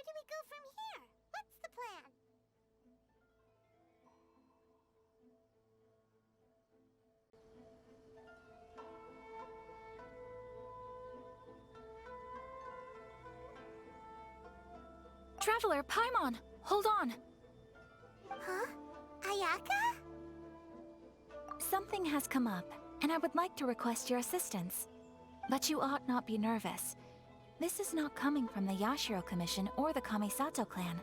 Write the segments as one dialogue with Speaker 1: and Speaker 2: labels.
Speaker 1: Where do we go from here? What's the plan?
Speaker 2: Traveler, Paimon, hold on.
Speaker 1: Huh? Ayaka?
Speaker 2: Something has come up, and I would like to request your assistance. But you ought not be nervous. This is not coming from the Yashiro Commission or the Kamisato clan.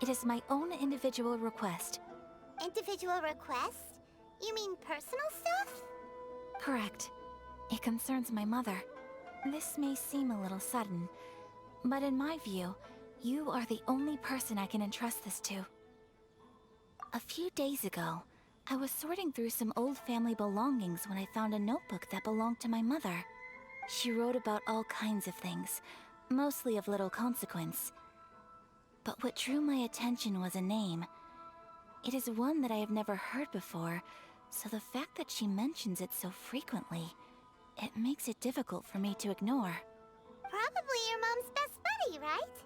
Speaker 2: It is my own individual request.
Speaker 1: Individual request? You mean personal stuff?
Speaker 2: Correct. It concerns my mother. This may seem a little sudden, but in my view, you are the only person I can entrust this to. A few days ago, I was sorting through some old family belongings when I found a notebook that belonged to my mother. She wrote about all kinds of things, mostly of little consequence. But what drew my attention was a name. It is one that I have never heard before, so the fact that she mentions it so frequently, it makes it difficult for me to ignore.
Speaker 1: Probably your mom's best buddy, right?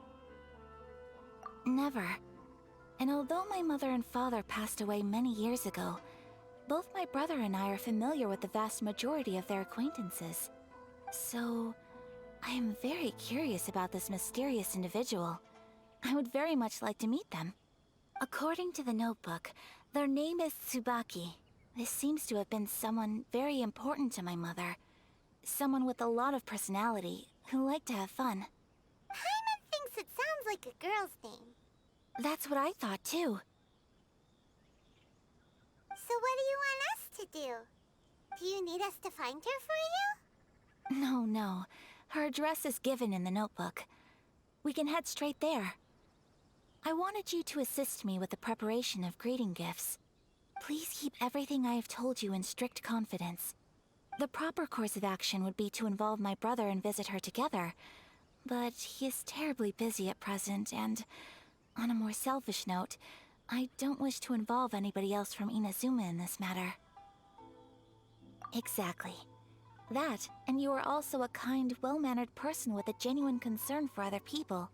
Speaker 2: Never. And although my mother and father passed away many years ago, both my brother and I are familiar with the vast majority of their acquaintances. So, I am very curious about this mysterious individual. I would very much like to meet them. According to the notebook, their name is Tsubaki. This seems to have been someone very important to my mother. Someone with a lot of personality, who liked to have fun.
Speaker 1: Paimon thinks it sounds like a girl's name.
Speaker 2: That's what I thought too.
Speaker 1: So what do you want us to do? Do you need us to find her for you?
Speaker 2: No. Her address is given in the notebook. We can head straight there. I wanted you to assist me with the preparation of greeting gifts. Please keep everything I have told you in strict confidence. The proper course of action would be to involve my brother and visit her together, but he is terribly busy at present, and on a more selfish note, I don't wish to involve anybody else from Inazuma in this matter. Exactly. That, and you are also a kind, well-mannered person with a genuine concern for other people.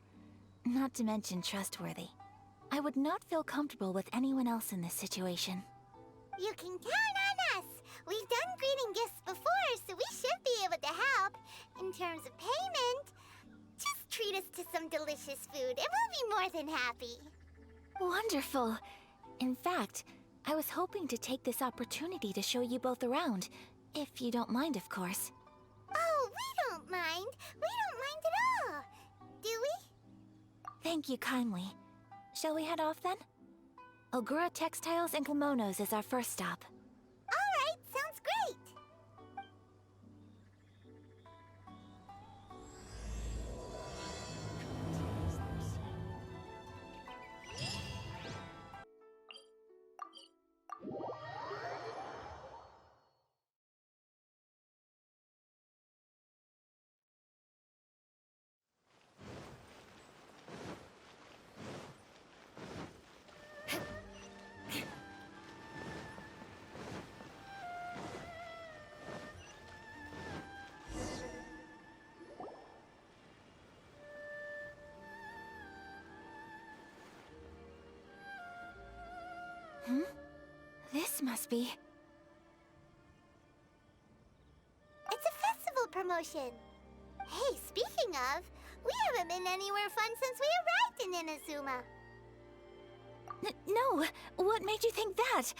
Speaker 2: Not to mention trustworthy. I would not feel comfortable with anyone else in this situation.
Speaker 1: You can count on us! We've done greeting gifts before, so we should be able to help. In terms of payment, just treat us to some delicious food and we'll be more than happy.
Speaker 2: Wonderful! In fact, I was hoping to take this opportunity to show you both around, if you don't mind, of course.
Speaker 1: Oh, we don't mind. We don't mind at all. Do we?
Speaker 2: Thank you kindly. Shall we head off then? Ogura Textiles and Kimonos is our first stop.
Speaker 1: All right, sounds great.
Speaker 2: This must be...
Speaker 1: It's a festival promotion. Hey, speaking of, we haven't been anywhere fun since we arrived in Inazuma.
Speaker 2: No! What made you think that?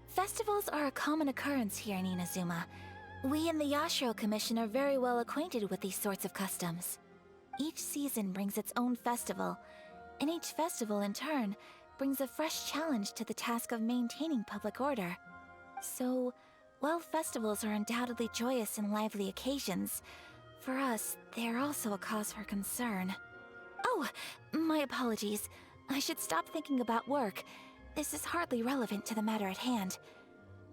Speaker 2: Festivals are a common occurrence here in Inazuma. We in the Yashiro Commission are very well acquainted with these sorts of customs. Each season brings its own festival, and each festival in turn brings a fresh challenge to the task of maintaining public order. So, while festivals are undoubtedly joyous and lively occasions, for us, they are also a cause for concern. Oh, my apologies. I should stop thinking about work. This is hardly relevant to the matter at hand.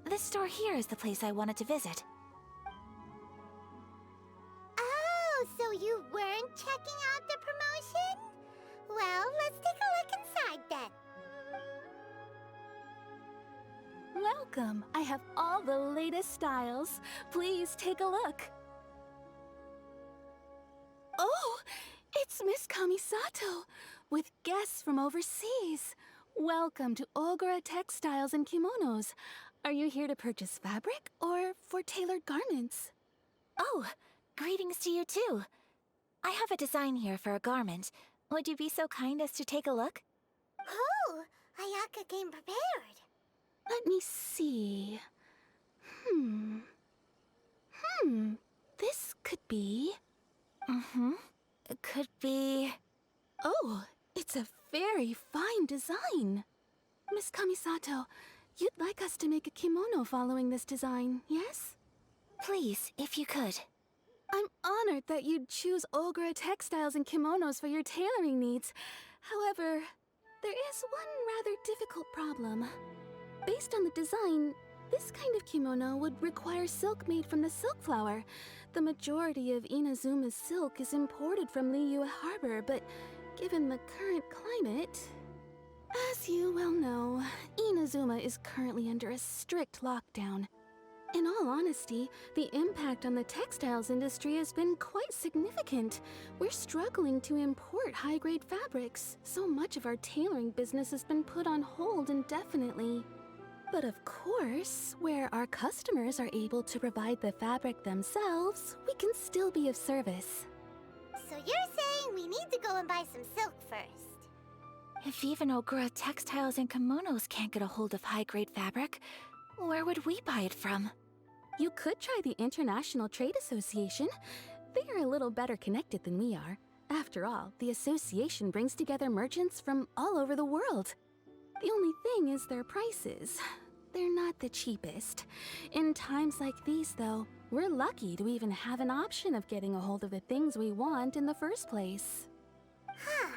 Speaker 2: This store here is the place I wanted to visit.
Speaker 1: Oh, so you weren't checking out the promotion? Well, let's take a look inside then.
Speaker 3: Welcome! I have all the latest styles. Please take a look. Oh! It's Kamisato, with guests from overseas. Welcome to Ogura Textiles and Kimonos. Are you here to purchase fabric or for tailored garments?
Speaker 2: Oh, greetings to you too. I have a design here for a garment. Would you be so kind as to take a look?
Speaker 1: Oh, Ayaka came prepared.
Speaker 3: Let me see. This could be...
Speaker 2: It could be...
Speaker 3: Oh, it's a very fine design. Miss Kamisato, you'd like us to make a kimono following this design, yes?
Speaker 2: Please, if you could.
Speaker 3: I'm honored that you'd choose Ogura Textiles and Kimonos for your tailoring needs. However, there is one rather difficult problem. Based on the design, this kind of kimono would require silk made from the silk flower. The majority of Inazuma's silk is imported from Liyue Harbor, but given the current climate... As you well know, Inazuma is currently under a strict lockdown. In all honesty, the impact on the textiles industry has been quite significant. We're struggling to import high-grade fabrics. So much of our tailoring business has been put on hold indefinitely. But of course, where our customers are able to provide the fabric themselves, we can still be of service.
Speaker 1: So you're saying we need to go and buy some silk first?
Speaker 2: If even Ogura Textiles and Kimonos can't get a hold of high-grade fabric, where would we buy it from?
Speaker 3: You could try the International Trade Association. They are a little better connected than we are. After all, the association brings together merchants from all over the world. The only thing is their prices. They're not the cheapest. In times like these, though, we're lucky to even have an option of getting a hold of the things we want in the first place.
Speaker 1: Huh.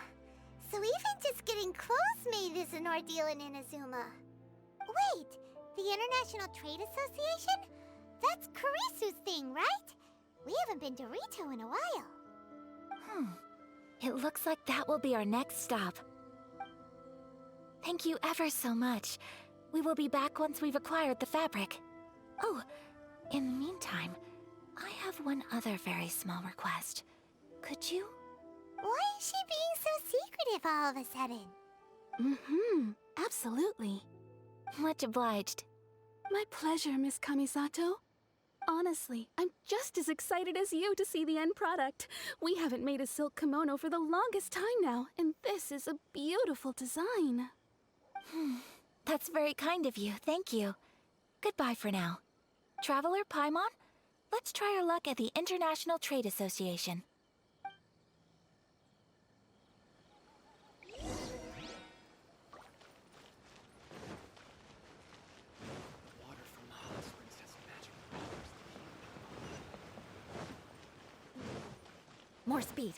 Speaker 1: So even just getting clothes made is an ordeal in Inazuma. Wait, the International Trade Association? That's Kurisu's thing, right? We haven't been to Rito in a while.
Speaker 2: It looks like that will be our next stop. Thank you ever so much. We will be back once we've acquired the fabric. Oh, in the meantime, I have one other very small request. Could you?
Speaker 1: Why is she being so secretive all of a sudden?
Speaker 3: Absolutely.
Speaker 2: Much obliged.
Speaker 3: My pleasure, Miss Kamisato. Honestly, I'm just as excited as you to see the end product. We haven't made a silk kimono for the longest time now, and this is a beautiful design.
Speaker 2: That's very kind of you, thank you. Goodbye for now. Traveler Paimon, let's try our luck at the International Trade Association. More speed.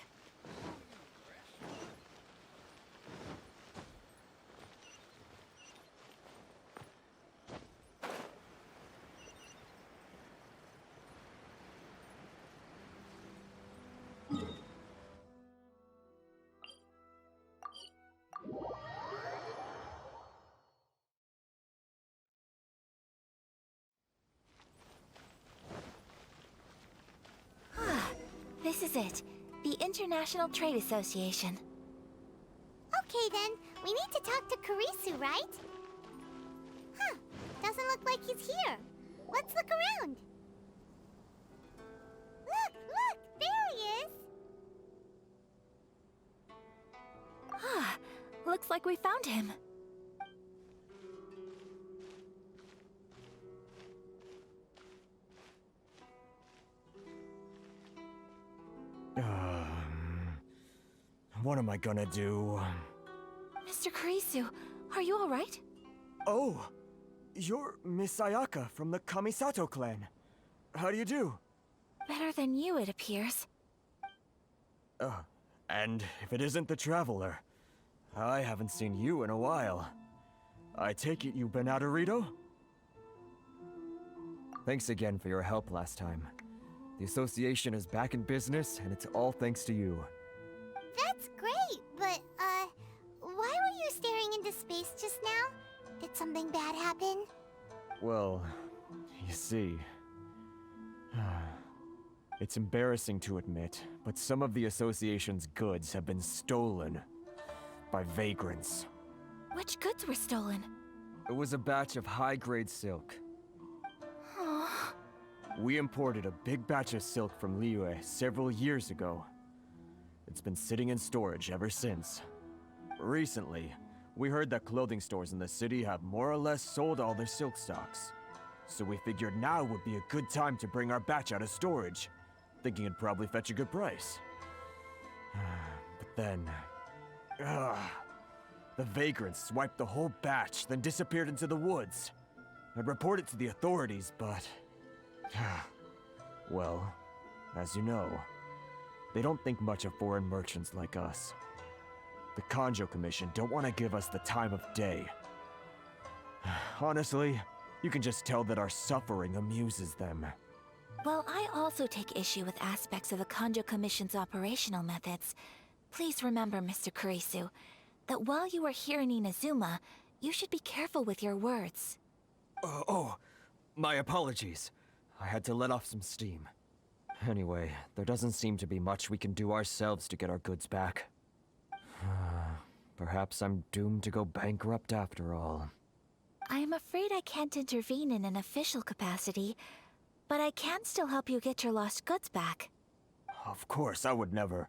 Speaker 2: This is it. The International Trade Association.
Speaker 1: Okay then, we need to talk to Kurisu, right? Huh, doesn't look like he's here. Let's look around. Look, there he is.
Speaker 2: Looks like we found him.
Speaker 4: What am I gonna do?
Speaker 2: Mr. Kurisu, are you alright?
Speaker 4: Oh, you're Miss Ayaka from the Kamisato clan. How do you do?
Speaker 2: Better than you, it appears.
Speaker 4: And if it isn't the Traveler, I haven't seen you in a while. I take it you've been out of Rito? Thanks again for your help last time. The association is back in business, and it's all thanks to you.
Speaker 1: That's great, but, why were you staring into space just now? Did something bad happen?
Speaker 4: Well, you see... It's embarrassing to admit, but some of the association's goods have been stolen by vagrants.
Speaker 2: Which goods were stolen?
Speaker 4: It was a batch of high-grade silk.
Speaker 2: Oh,
Speaker 4: We imported a big batch of silk from Liyue several years ago. It's been sitting in storage ever since. Recently, we heard that clothing stores in the city have more or less sold all their silk stocks. So we figured now would be a good time to bring our batch out of storage, thinking it'd probably fetch a good price. But then... the vagrants swiped the whole batch, then disappeared into the woods. I'd report it to the authorities, but... well, as you know, they don't think much of foreign merchants like us. The Kanjo Commission don't want to give us the time of day. Honestly, you can just tell that our suffering amuses them.
Speaker 2: well, I also take issue with aspects of the Kanjo Commission's operational methods. Please remember, Mr. Kurisu, that while you are here in Inazuma, you should be careful with your words.
Speaker 4: My apologies. I had to let off some steam. Anyway, there doesn't seem to be much we can do ourselves to get our goods back. Perhaps I'm doomed to go bankrupt after all.
Speaker 2: I am afraid I can't intervene in an official capacity, but I can still help you get your lost goods back.
Speaker 4: Of course, I would never...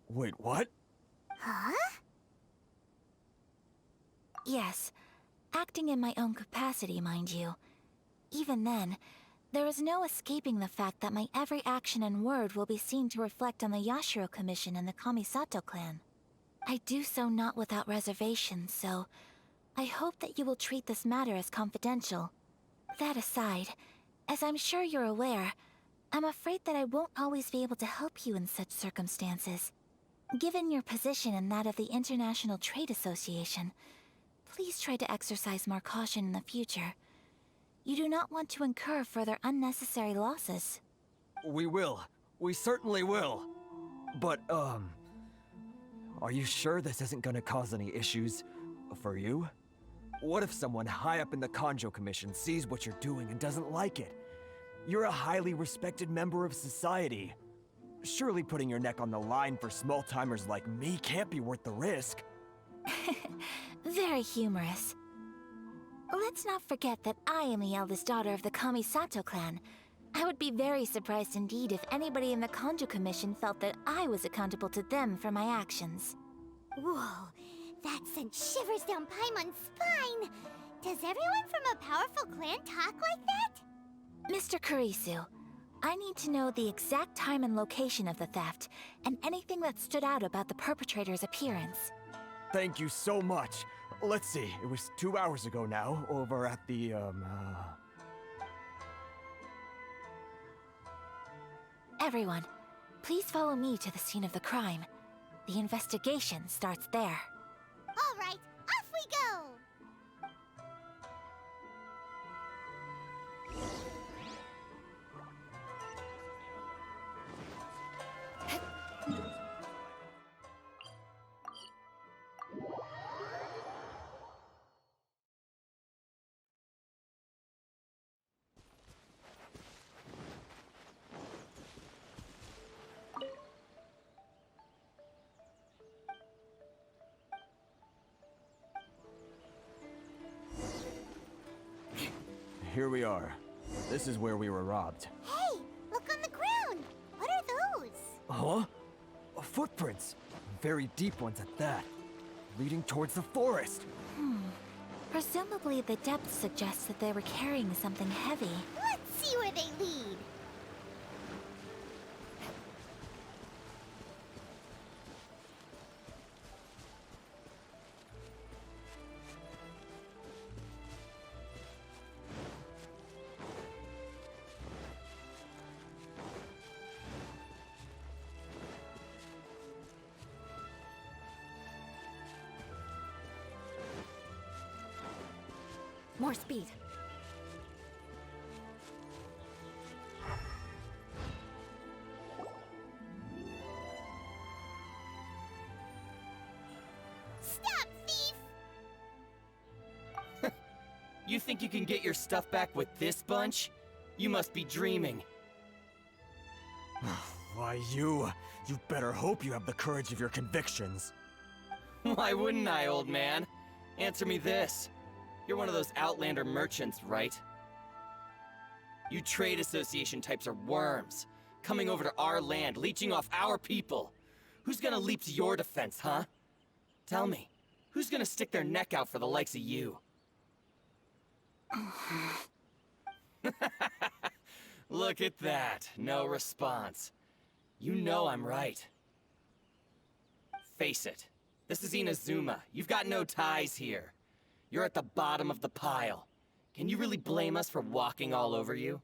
Speaker 4: Wait, what?
Speaker 1: Huh?
Speaker 2: Yes, acting in my own capacity, mind you. Even then, there is no escaping the fact that my every action and word will be seen to reflect on the Yashiro Commission and the Kamisato clan. I do so not without reservation, so I hope that you will treat this matter as confidential. That aside, as I'm sure you're aware, I'm afraid that I won't always be able to help you in such circumstances. Given your position and that of the International Trade Association, please try to exercise more caution in the future. You do not want to incur further unnecessary losses.
Speaker 4: We will. We certainly will. But, are you sure this isn't gonna cause any issues for you? What if someone high up in the Kanjo Commission sees what you're doing and doesn't like it? You're a highly respected member of society. Surely putting your neck on the line for small-timers like me can't be worth the risk.
Speaker 2: Very humorous. Let's not forget that I am the eldest daughter of the Kamisato clan. I would be very surprised indeed if anybody in the Kanjo Commission felt that I was accountable to them for my actions.
Speaker 1: Whoa, that sent shivers down Paimon's spine. Does everyone from a powerful clan talk like that?
Speaker 2: Mr. Kurisu, I need to know the exact time and location of the theft, and anything that stood out about the perpetrator's appearance.
Speaker 4: Thank you so much. Let's see, it was 2 hours ago now, over at the,
Speaker 2: Everyone, please follow me to the scene of the crime. The investigation starts there.
Speaker 1: All right, off we go!
Speaker 4: Here we are. This is where we were robbed.
Speaker 1: Hey, look on the ground! What are those?
Speaker 4: Huh? Footprints. Very deep ones at that. Leading towards the forest.
Speaker 2: Presumably the depth suggests that they were carrying something heavy.
Speaker 1: Let's see where they lead.
Speaker 2: More speed.
Speaker 1: Stop, thief!
Speaker 5: You think you can get your stuff back with this bunch? You must be dreaming.
Speaker 4: Why, you better hope you have the courage of your convictions.
Speaker 5: Why wouldn't I, old man? Answer me this. You're one of those Outlander merchants, right? You trade association types are worms, coming over to our land, leeching off our people. Who's gonna leap to your defense, huh? Tell me, who's gonna stick their neck out for the likes of you? Look at that, no response. You know I'm right. Face it, this is Inazuma. You've got no ties here. You're at the bottom of the pile. Can you really blame us for walking all over you?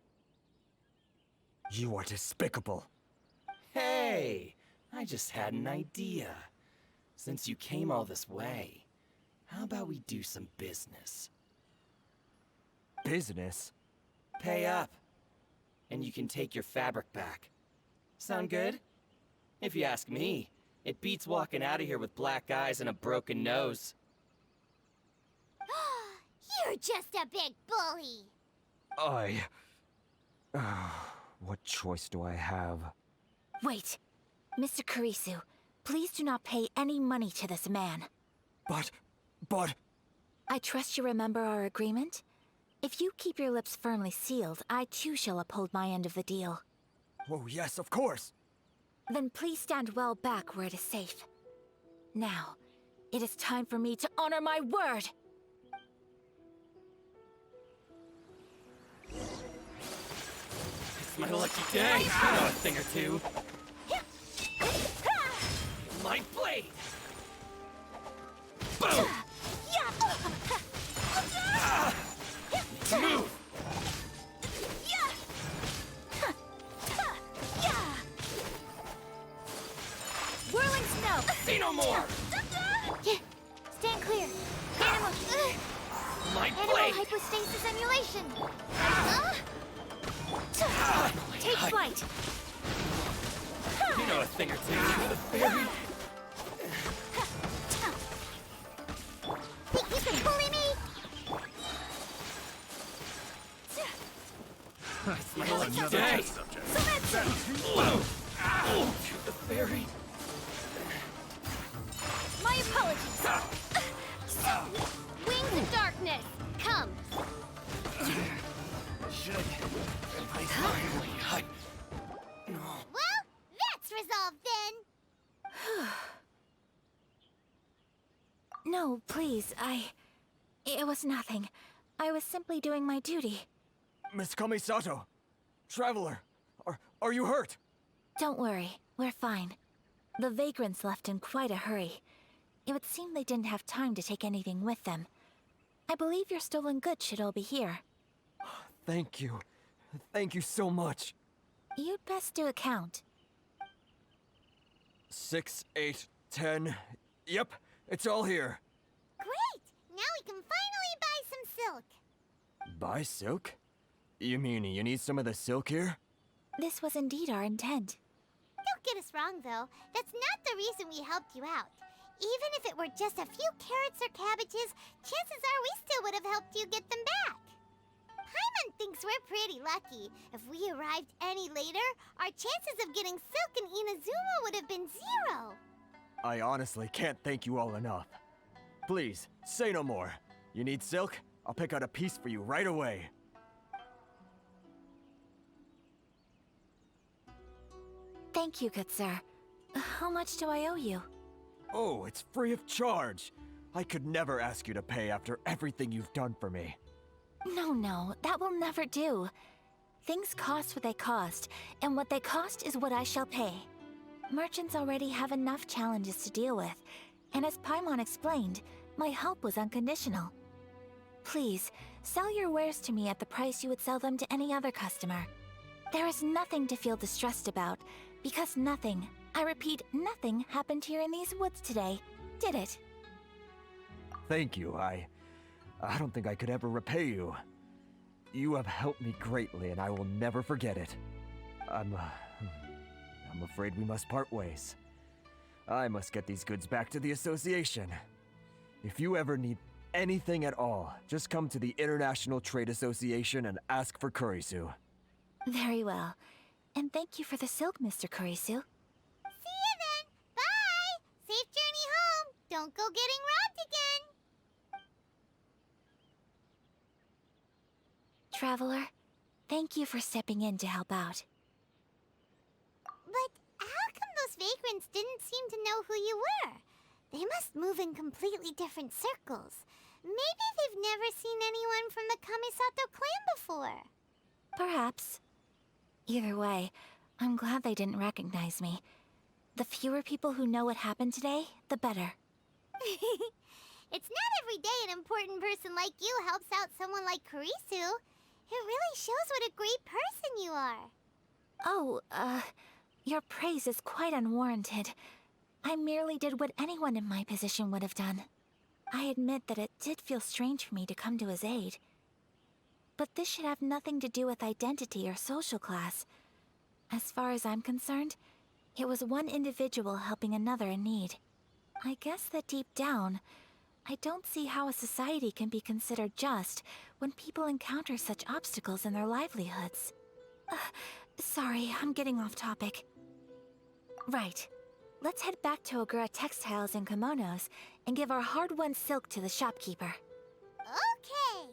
Speaker 4: You are despicable.
Speaker 5: Hey, I just had an idea. Since you came all this way, how about we do some business?
Speaker 4: Business?
Speaker 5: Pay up, and you can take your fabric back. Sound good? If you ask me, it beats walking out of here with black eyes and a broken nose.
Speaker 1: You're just a big bully.
Speaker 4: What choice do I have?
Speaker 2: Wait. Mr. Kurisu, please do not pay any money to this man.
Speaker 4: But...
Speaker 2: I trust you remember our agreement? If you keep your lips firmly sealed, I too shall uphold my end of the deal.
Speaker 4: Oh yes, of course!
Speaker 2: Then please stand well back where it is safe. Now, it is time for me to honor my word!
Speaker 5: It's my lucky day. I know a thing or two. My blade! Boom! Move!
Speaker 2: Whirling snow!
Speaker 5: See no more!
Speaker 1: Stand clear.
Speaker 5: My
Speaker 1: Animal
Speaker 5: blade!
Speaker 1: hypostasis emulation.
Speaker 2: Take flight!
Speaker 5: You know a thing or two. The fairy.
Speaker 1: Think you can bully me?
Speaker 5: It's my lucky day. Whoa! Ow! The fairy.
Speaker 1: My apologies. Wings of darkness, come.
Speaker 5: Should I finally? No.
Speaker 1: Well, that's resolved then.
Speaker 2: No, please, It was nothing. I was simply doing my duty.
Speaker 4: Miss Kamisato! Traveler! Are you hurt?
Speaker 2: Don't worry, we're fine. The vagrants left in quite a hurry. It would seem they didn't have time to take anything with them. I believe your stolen goods should all be here.
Speaker 4: Thank you. Thank you so much.
Speaker 2: You'd best do a count.
Speaker 4: 6, 8, 10... Yep, it's all here.
Speaker 1: Great! Now we can finally buy some silk.
Speaker 4: Buy silk? You mean you need some of the silk here?
Speaker 2: This was indeed our intent.
Speaker 1: Don't get us wrong, though. That's not the reason we helped you out. Even if it were just a few carrots or cabbages, chances are we still would have helped you get them back. Paimon thinks we're pretty lucky. If we arrived any later, our chances of getting silk in Inazuma would have been 0.
Speaker 4: I honestly can't thank you all enough. Please, say no more. You need silk? I'll pick out a piece for you right away.
Speaker 2: Thank you, good sir. How much do I owe you?
Speaker 4: Oh, it's free of charge. I could never ask you to pay after everything you've done for me.
Speaker 2: No, that will never do. Things cost what they cost, and what they cost is what I shall pay. Merchants already have enough challenges to deal with, and as Paimon explained, my help was unconditional. Please, sell your wares to me at the price you would sell them to any other customer. There is nothing to feel distressed about, because nothing, I repeat, nothing happened here in these woods today, did it?
Speaker 4: Thank you. I don't think I could ever repay you. You have helped me greatly, and I will never forget it. I'm afraid we must part ways. I must get these goods back to the association. If you ever need anything at all, just come to the International Trade Association and ask for Kurisu.
Speaker 2: Very well. And thank you for the silk, Mr. Kurisu.
Speaker 1: See you then. Bye. Safe journey home. Don't go getting robbed again.
Speaker 2: Traveler, thank you for stepping in to help out.
Speaker 1: But how come those vagrants didn't seem to know who you were? They must move in completely different circles. Maybe they've never seen anyone from the Kamisato clan before.
Speaker 2: Perhaps. Either way, I'm glad they didn't recognize me. The fewer people who know what happened today, the better.
Speaker 1: It's not every day an important person like you helps out someone like Kurisu. It really shows what a great person you are.
Speaker 2: Oh, your praise is quite unwarranted. I merely did what anyone in my position would have done. I admit that it did feel strange for me to come to his aid. But this should have nothing to do with identity or social class. As far as I'm concerned, it was one individual helping another in need. I guess that deep down, I don't see how a society can be considered just when people encounter such obstacles in their livelihoods. Sorry, I'm getting off topic. Right. Let's head back to Ogura Textiles and Kimonos and give our hard-won silk to the shopkeeper.
Speaker 1: Okay.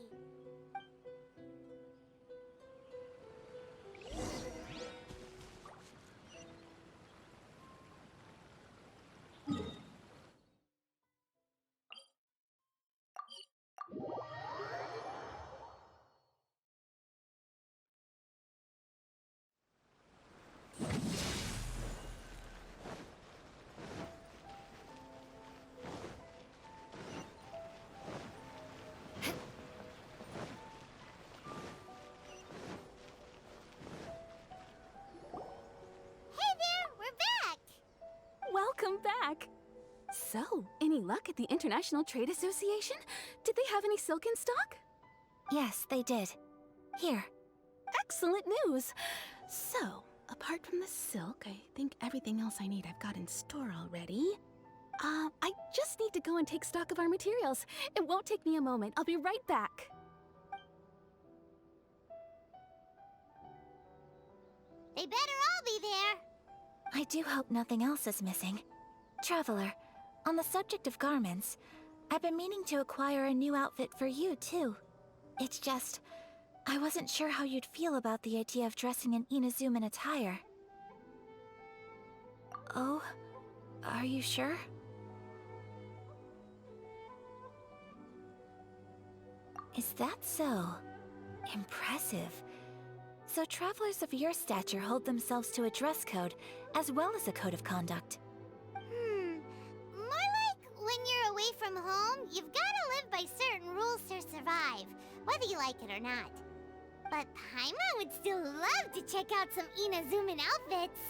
Speaker 3: Welcome back! So, any luck at the International Trade Association? Did they have any silk in stock?
Speaker 2: Yes, they did. Here.
Speaker 3: Excellent news! So, apart from the silk, I think everything else I need I've got in store already. I just need to go and take stock of our materials. It won't take me a moment. I'll be right back.
Speaker 1: They better all be there.
Speaker 2: I do hope nothing else is missing. Traveler, on the subject of garments, I've been meaning to acquire a new outfit for you, too. It's just, I wasn't sure how you'd feel about the idea of dressing in Inazuman attire. Oh, are you sure? Is that so? Impressive. So travelers of your stature hold themselves to a dress code, as well as a code of conduct.
Speaker 1: More like when you're away from home, you've gotta live by certain rules to survive, whether you like it or not. But Paimon would still love to check out some Inazuman outfits.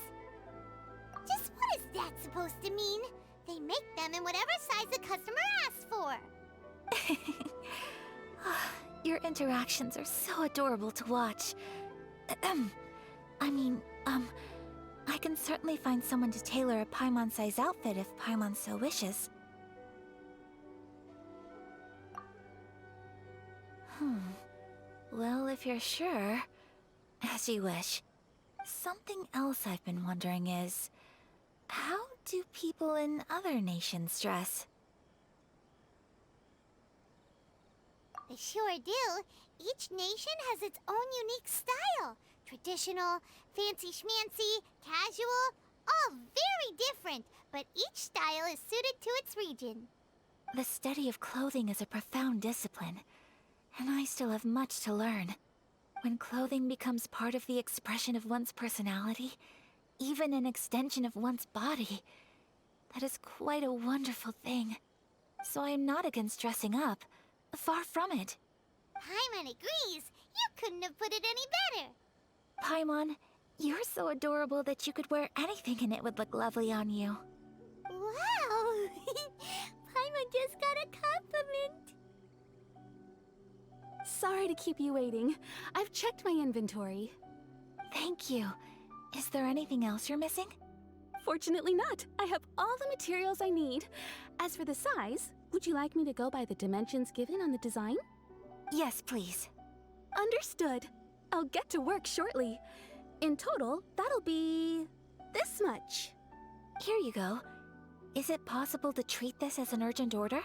Speaker 1: Just what is that supposed to mean? They make them in whatever size the customer asks for.
Speaker 2: Your interactions are so adorable to watch. I can certainly find someone to tailor a Paimon-size outfit if Paimon so wishes. Well, if you're sure, as you wish. Something else I've been wondering is, how do people in other nations dress?
Speaker 1: They sure do. Each nation has its own unique style. Traditional, fancy schmancy, casual, all very different, but each style is suited to its region.
Speaker 2: The study of clothing is a profound discipline, and I still have much to learn. When clothing becomes part of the expression of one's personality, even an extension of one's body, that is quite a wonderful thing. So I am not against dressing up. Far from it.
Speaker 1: Paimon agrees. You couldn't have put it any better.
Speaker 2: Paimon, you're so adorable that you could wear anything and it would look lovely on you.
Speaker 1: Wow! Paimon just got a compliment.
Speaker 3: Sorry to keep you waiting. I've checked my inventory.
Speaker 2: Thank you. Is there anything else you're missing?
Speaker 3: Fortunately not. I have all the materials I need. As for the size, would you like me to go by the dimensions given on the design?
Speaker 2: Yes, please.
Speaker 3: Understood. I'll get to work shortly. In total, that'll be this much.
Speaker 2: Here you go. Is it possible to treat this as an urgent order?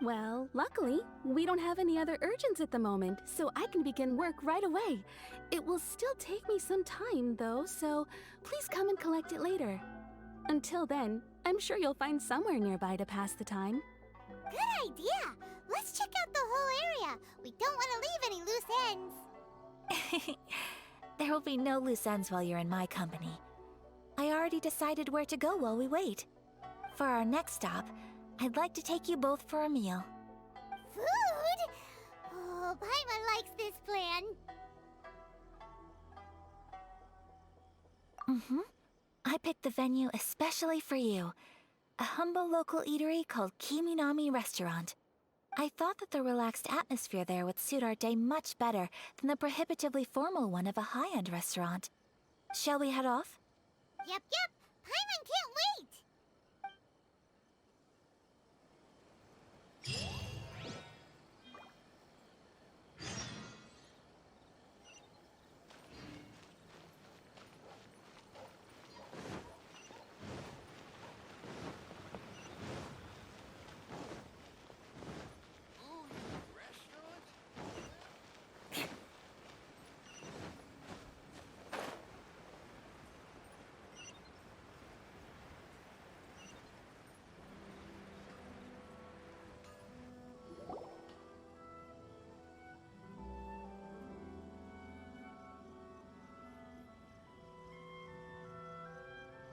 Speaker 3: Well, luckily, we don't have any other urgents at the moment, so I can begin work right away. It will still take me some time, though, so please come and collect it later. Until then, I'm sure you'll find somewhere nearby to pass the time.
Speaker 1: Good idea! Let's check out the whole area. We don't want to leave any loose ends.
Speaker 2: There will be no loose ends while you're in my company. I already decided where to go while we wait. For our next stop, I'd like to take you both for a meal.
Speaker 1: Food? Oh, Paimon likes this plan.
Speaker 2: I picked the venue especially for you. A humble local eatery called Kiminami Restaurant. I thought that the relaxed atmosphere there would suit our day much better than the prohibitively formal one of a high-end restaurant. Shall we head off?
Speaker 1: Yep. Paimon can't wait.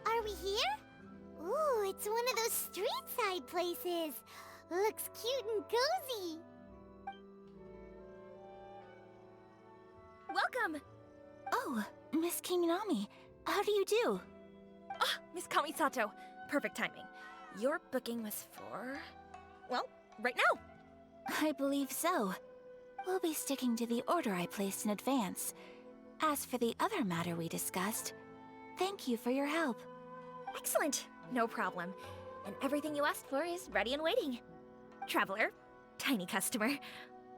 Speaker 1: Are we here? Ooh, it's one of those street-side places. Looks cute and cozy.
Speaker 6: Welcome!
Speaker 2: Oh, Miss Kiminami, how do you do?
Speaker 6: Ah, Miss Kamisato. Perfect timing. Your booking was for... well, right now.
Speaker 2: I believe so. We'll be sticking to the order I placed in advance. As for the other matter we discussed, thank you for your help.
Speaker 6: Excellent. No problem. And everything you asked for is ready and waiting. Traveler, tiny customer,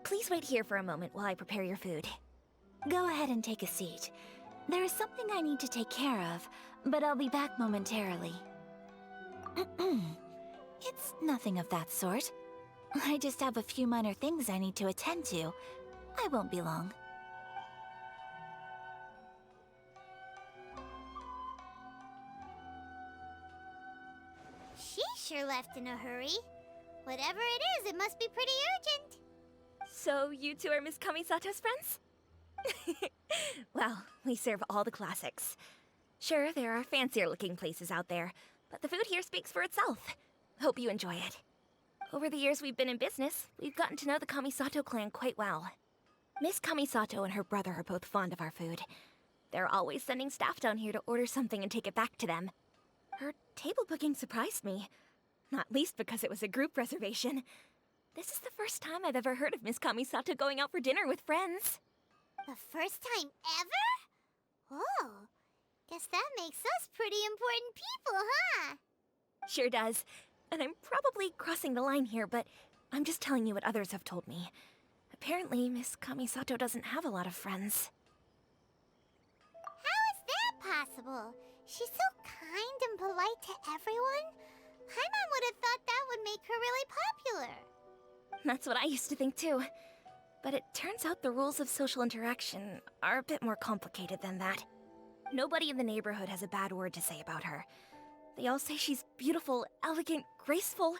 Speaker 6: please wait here for a moment while I prepare your food.
Speaker 2: Go ahead and take a seat. There is something I need to take care of, but I'll be back momentarily. It's nothing of that sort. I just have a few minor things I need to attend to. I won't be long.
Speaker 1: She sure left in a hurry. Whatever it is, it must be pretty urgent.
Speaker 6: So you two are Miss Kamisato's friends? Well, we serve all the classics. Sure, there are fancier-looking places out there, but the food here speaks for itself. Hope you enjoy it. Over the years we've been in business, we've gotten to know the Kamisato clan quite well. Miss Kamisato and her brother are both fond of our food. They're always sending staff down here to order something and take it back to them. Her table booking surprised me, not least because it was a group reservation. This is the first time I've ever heard of Miss Kamisato going out for dinner with friends.
Speaker 1: The first time ever? Oh, guess that makes us pretty important people, huh?
Speaker 6: Sure does. And I'm probably crossing the line here, but I'm just telling you what others have told me. Apparently, Miss Kamisato doesn't have a lot of friends.
Speaker 1: How is that possible? She's so kind and polite to everyone. Paimon would have thought that would make her really popular.
Speaker 6: That's what I used to think too. But it turns out the rules of social interaction are a bit more complicated than that. Nobody in the neighborhood has a bad word to say about her. They all say she's beautiful, elegant, graceful,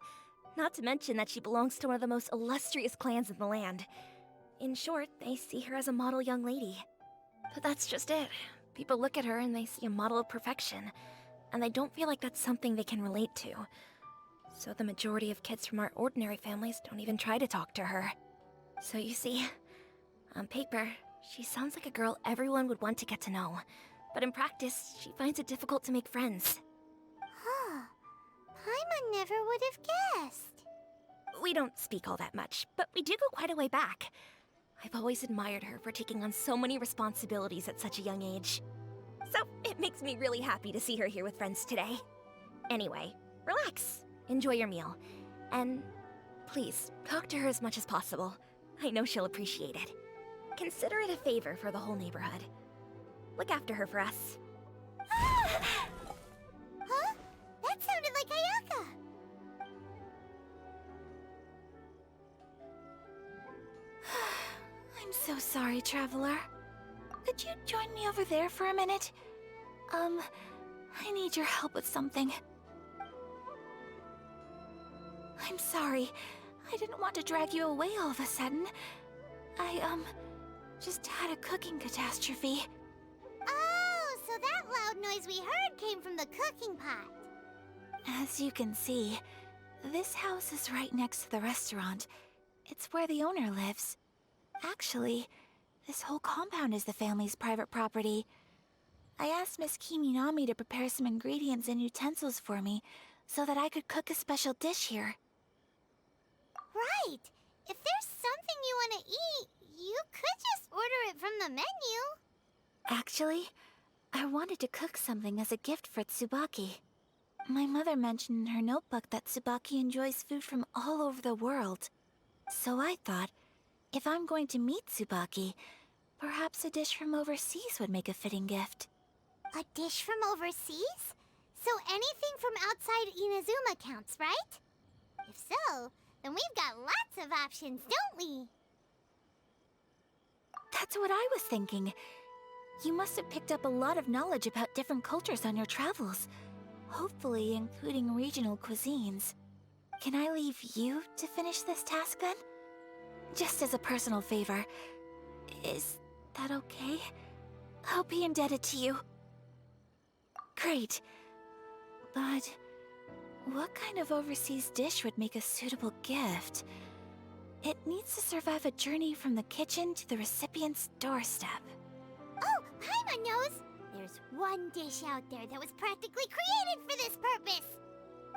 Speaker 6: not to mention that she belongs to one of the most illustrious clans in the land. In short, they see her as a model young lady. But that's just it. People look at her and they see a model of perfection, and they don't feel like that's something they can relate to. So the majority of kids from our ordinary families don't even try to talk to her. So you see, on paper, she sounds like a girl everyone would want to get to know. But in practice, she finds it difficult to make friends.
Speaker 1: Huh. Paimon never would have guessed.
Speaker 6: We don't speak all that much, but we do go quite a way back. I've always admired her for taking on so many responsibilities at such a young age. So it makes me really happy to see her here with friends today. Anyway, relax, enjoy your meal, and please, talk to her as much as possible. I know she'll appreciate it. Consider it a favor for the whole neighborhood. Look after her for us.
Speaker 1: Huh? That sounded like Ayaka.
Speaker 2: I'm so sorry, Traveler. Could you join me over there for a minute? I need your help with something. I'm sorry. I didn't want to drag you away all of a sudden. I, just had a cooking catastrophe.
Speaker 1: Oh, so that loud noise we heard came from the cooking pot.
Speaker 2: As you can see, this house is right next to the restaurant. It's where the owner lives. Actually, this whole compound is the family's private property. I asked Miss Kiminami to prepare some ingredients and utensils for me so that I could cook a special dish here.
Speaker 1: Right. If there's something you want to eat, you could just order it from the menu.
Speaker 2: Actually, I wanted to cook something as a gift for Tsubaki. My mother mentioned in her notebook that Tsubaki enjoys food from all over the world. So I thought, if I'm going to meet Tsubaki, perhaps a dish from overseas would make a fitting gift.
Speaker 1: A dish from overseas? So anything from outside Inazuma counts, right? If so, then we've got lots of options, don't we?
Speaker 2: That's what I was thinking. You must have picked up a lot of knowledge about different cultures on your travels, hopefully including regional cuisines. Can I leave you to finish this task then? Just as a personal favor. Is that okay? I'll be indebted to you. Great. But what kind of overseas dish would make a suitable gift? It needs to survive a journey from the kitchen to the recipient's doorstep.
Speaker 1: Oh, Paimon knows! There's one dish out there that was practically created for this purpose!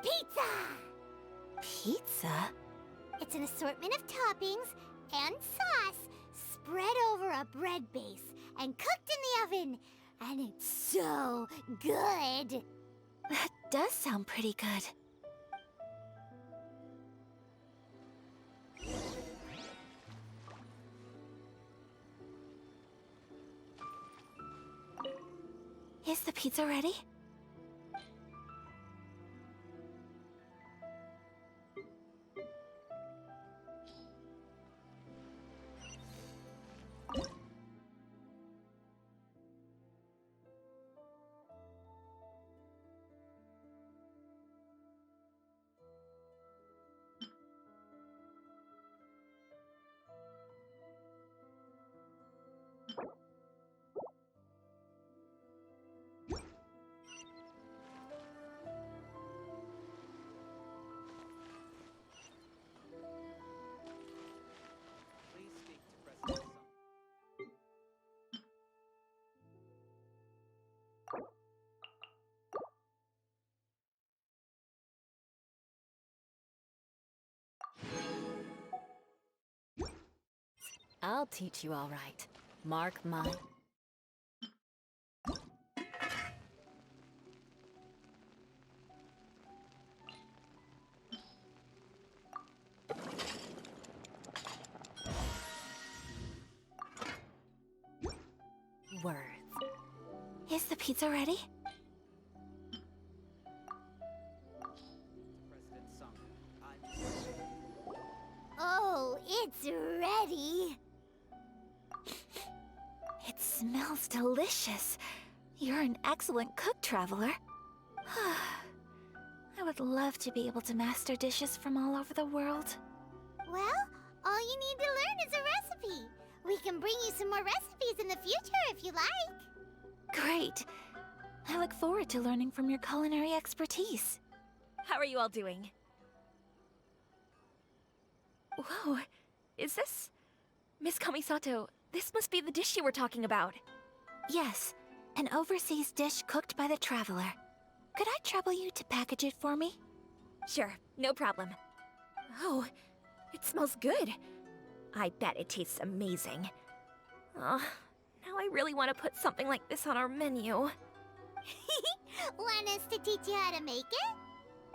Speaker 1: Pizza!
Speaker 2: Pizza?
Speaker 1: It's an assortment of toppings and sauce spread over a bread base and cooked in the oven. And it's so good!
Speaker 2: That does sound pretty good. Is the pizza ready?
Speaker 7: I'll teach you all right. Mark my... words.
Speaker 2: Is the pizza ready?
Speaker 1: Oh, it's ready!
Speaker 2: It smells delicious. You're an excellent cook, Traveler. I would love to be able to master dishes from all over the world.
Speaker 1: Well, all you need to learn is a recipe. We can bring you some more recipes in the future if you like.
Speaker 2: Great. I look forward to learning from your culinary expertise.
Speaker 6: How are you all doing? Whoa, is this... Miss Kamisato, this must be the dish you were talking about.
Speaker 2: Yes, an overseas dish cooked by the Traveler. Could I trouble you to package it for me?
Speaker 6: Sure, no problem. Oh, it smells good. I bet it tastes amazing. Now I really want to put something like this on our menu.
Speaker 1: Want us to teach you how to make it?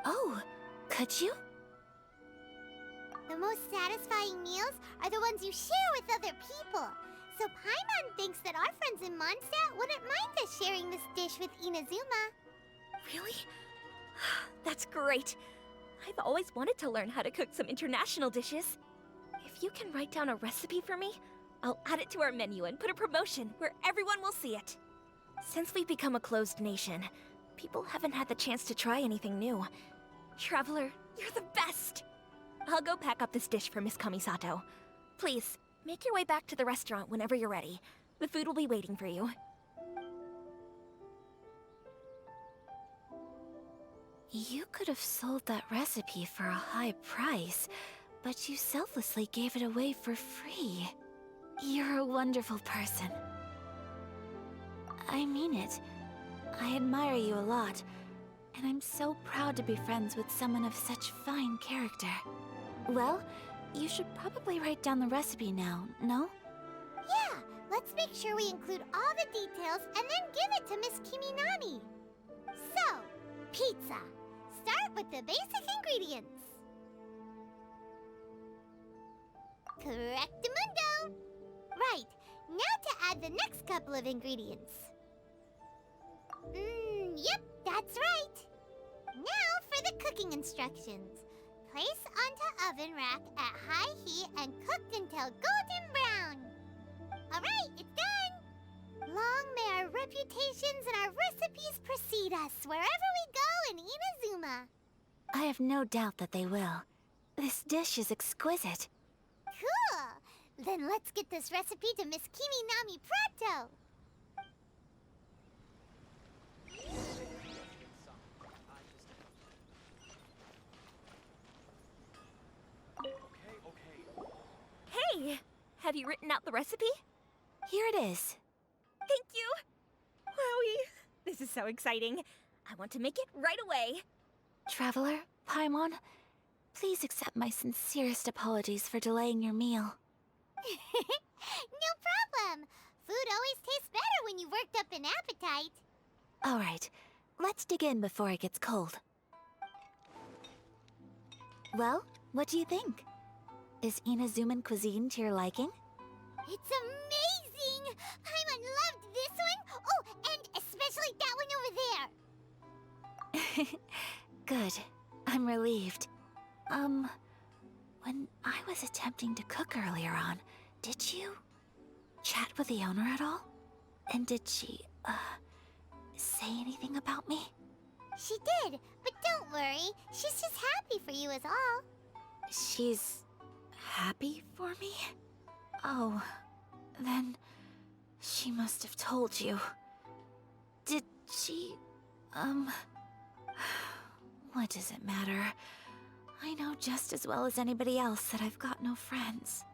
Speaker 2: Oh, could you?
Speaker 1: The most satisfying meals are the ones you share with other people. So Paimon thinks that our friends in Mondstadt wouldn't mind us sharing this dish with Inazuma.
Speaker 6: Really? That's great. I've always wanted to learn how to cook some international dishes. If you can write down a recipe for me, I'll add it to our menu and put a promotion where everyone will see it. Since we've become a closed nation, people haven't had the chance to try anything new. Traveler, you're the best! I'll go pack up this dish for Miss Kamisato. Please, make your way back to the restaurant whenever you're ready. The food will be waiting for you.
Speaker 2: You could have sold that recipe for a high price, but you selflessly gave it away for free. You're a wonderful person. I mean it. I admire you a lot, and I'm so proud to be friends with someone of such fine character. Well, you should probably write down the recipe now, no?
Speaker 1: Yeah, let's make sure we include all the details and then give it to Miss Kiminami. So, pizza. Start with the basic ingredients. Correctamundo! Right, now to add the next couple of ingredients. Yep, that's right. Now for the cooking instructions. Place onto oven rack at high heat and cooked until golden brown. Alright, it's done! Long may our reputations and our recipes precede us wherever we go in Inazuma.
Speaker 2: I have no doubt that they will. This dish is exquisite.
Speaker 1: Cool! Then let's get this recipe to Miss Kiminami pronto!
Speaker 6: Hey! Have you written out the recipe?
Speaker 2: Here it is.
Speaker 6: Thank you! Wowie! This is so exciting. I want to make it right away.
Speaker 2: Traveler, Paimon, please accept my sincerest apologies for delaying your meal.
Speaker 1: No problem! Food always tastes better when you've worked up an appetite.
Speaker 2: All right, let's dig in before it gets cold. Well, what do you think? Is Inazuman cuisine to your liking?
Speaker 1: It's amazing! Paimon loved this one! Oh, and especially that one over there!
Speaker 2: Good. I'm relieved. When I was attempting to cook earlier on, did you chat with the owner at all? And did she, say anything about me?
Speaker 1: She did, but don't worry. She's just happy for you is all.
Speaker 2: She's happy for me? Oh, then she must have told you. Did she, what does it matter? I know just as well as anybody else that I've got no friends.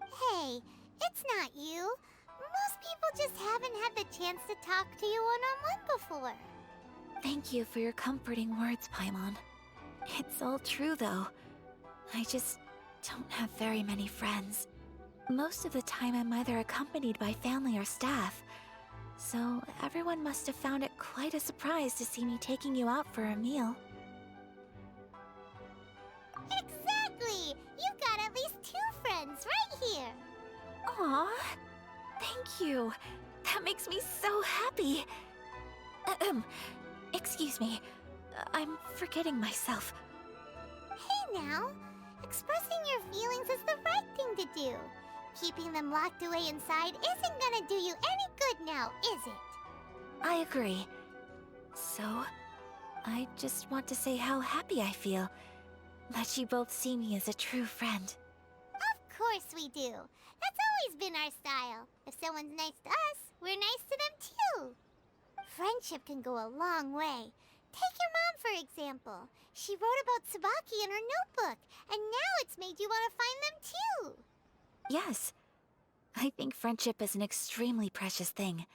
Speaker 1: Hey, it's not you. Most people just haven't had the chance to talk to you one-on-one before.
Speaker 2: Thank you for your comforting words, Paimon. It's all true, though. I just don't have very many friends. Most of the time I'm either accompanied by family or staff, so everyone must have found it quite a surprise to see me taking you out for a meal.
Speaker 1: Exactly! You've got at least 2 friends right here.
Speaker 2: Aw, thank you. That makes me so happy. Excuse me. I'm forgetting myself.
Speaker 1: Hey now, expressing your feelings is the right thing to do. Keeping them locked away inside isn't gonna do you any good now, is it?
Speaker 2: I agree. So, I just want to say how happy I feel that you both see me as a true friend.
Speaker 1: Of course we do. That's always been our style. If someone's nice to us, we're nice to them too. Friendship can go a long way. Take your mom, for example. She wrote about Tsubaki in her notebook, and now it's made you want to find them too.
Speaker 2: Yes, I think friendship is an extremely precious thing,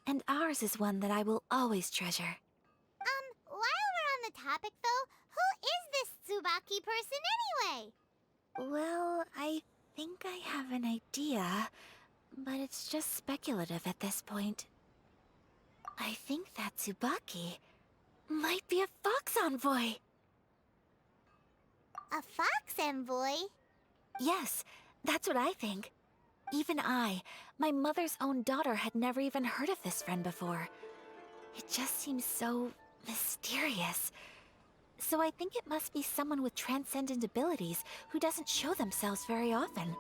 Speaker 2: and ours is one that I will always treasure.
Speaker 1: While we're on the topic though, who is this Tsubaki person anyway?
Speaker 2: Well, I think I have an idea, but it's just speculative at this point. I think that Tsubaki might be a fox envoy.
Speaker 1: A fox envoy?
Speaker 2: Yes, that's what I think. Even I, My mother's own daughter had never even heard of this friend before. It just seems so mysterious. So I think it must be someone with transcendent abilities who doesn't show themselves very often.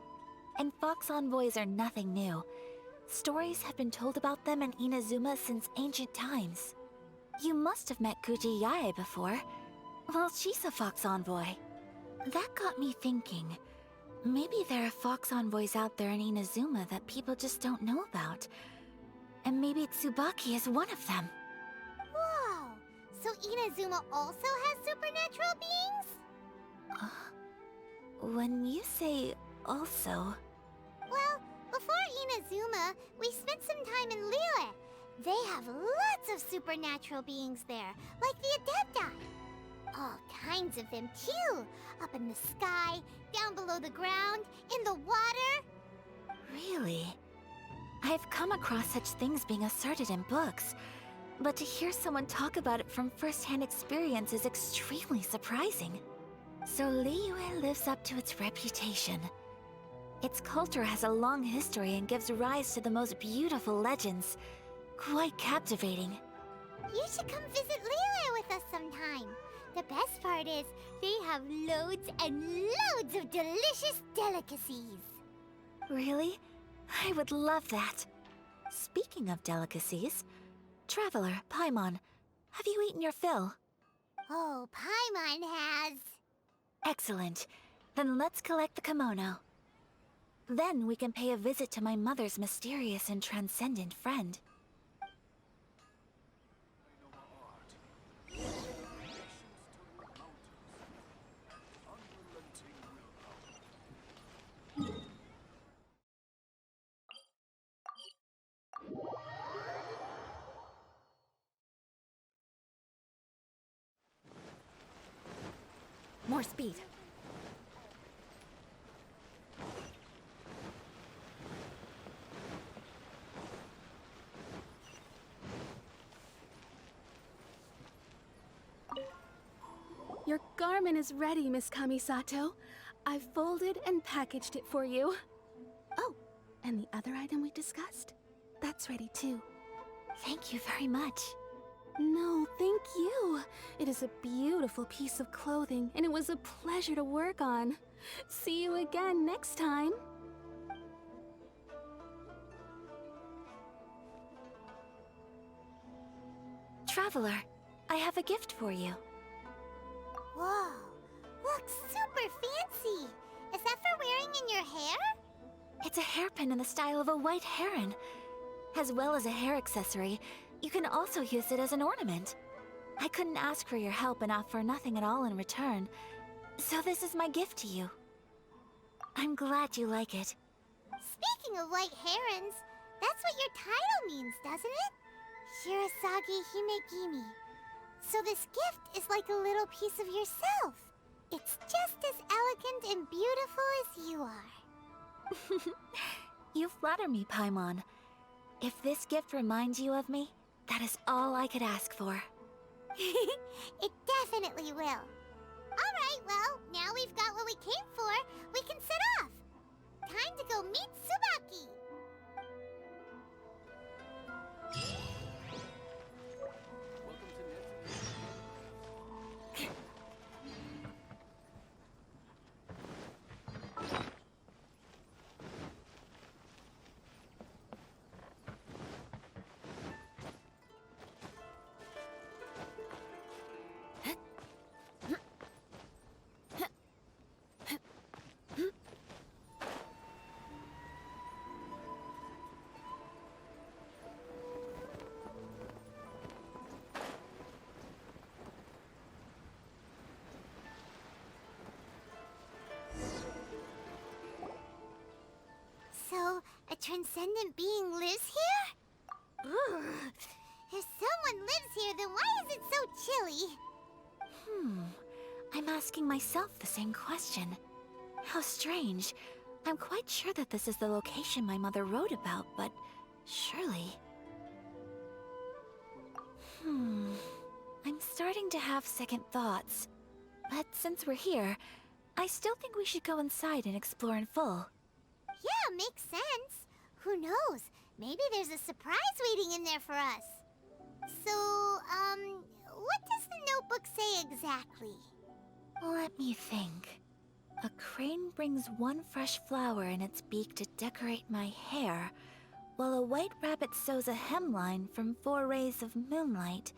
Speaker 2: And Fox Envoys are nothing new. Stories have been told about them in Inazuma since ancient times. You must have met Kuji Yae before. Well, she's a Fox Envoy. That got me thinking. Maybe there are Fox Envoys out there in Inazuma that people just don't know about. And maybe Tsubaki is one of them.
Speaker 1: Whoa! So Inazuma also has supernatural beings?
Speaker 2: When you say also...
Speaker 1: Well, before Inazuma, we spent some time in Liyue. They have lots of supernatural beings there, like the Adepti. All kinds of them, too. Up in the sky, down below the ground, in the water.
Speaker 2: Really? I've come across such things being asserted in books, but to hear someone talk about it from first-hand experience is extremely surprising. So Liyue lives up to its reputation. Its culture has a long history and gives rise to the most beautiful legends. Quite captivating.
Speaker 1: You should come visit Liyue with us sometime. The best part is, they have loads and loads of delicious delicacies.
Speaker 2: Really? I would love that. Speaking of delicacies, Traveler, Paimon, have you eaten your fill?
Speaker 1: Oh, Paimon has.
Speaker 2: Excellent. Then let's collect the kimono. Then we can pay a visit to my mother's mysterious and transcendent friend.
Speaker 7: More speed.
Speaker 3: Your garment is ready, Miss Kamisato. I've folded and packaged it for you. Oh, and the other item we discussed? That's ready too.
Speaker 2: Thank you very much.
Speaker 3: No, thank you. It is a beautiful piece of clothing, and it was a pleasure to work on. See you again next time.
Speaker 2: Traveler, I have a gift for you.
Speaker 1: Whoa, looks super fancy. Is that for wearing in your hair?
Speaker 2: It's a hairpin in the style of a white heron. As well as a hair accessory, you can also use it as an ornament. I couldn't ask for your help and offer nothing at all in return, so this is my gift to you. I'm glad you like it.
Speaker 1: Speaking of white herons, that's what your title means, doesn't it? Shirasagi Himegimi. So this gift is like a little piece of yourself. It's just as elegant and beautiful as you are.
Speaker 2: You flatter me, Paimon. If this gift reminds you of me, that is all I could ask for.
Speaker 1: It definitely will. Alright, well, now we've got what we came for, we can set off. Time to go meet Tsubaki. So, a transcendent being lives here? Ugh. If someone lives here, then why is it so chilly?
Speaker 2: I'm asking myself the same question. How strange. I'm quite sure that this is the location my mother wrote about, but surely... I'm starting to have second thoughts. But since we're here, I still think we should go inside and explore in full.
Speaker 1: Yeah, makes sense. Who knows? Maybe there's a surprise waiting in there for us. So, what does the notebook say exactly?
Speaker 2: Let me think. A crane brings one fresh flower in its beak to decorate my hair, while a white rabbit sews a hemline from 4 rays of moonlight.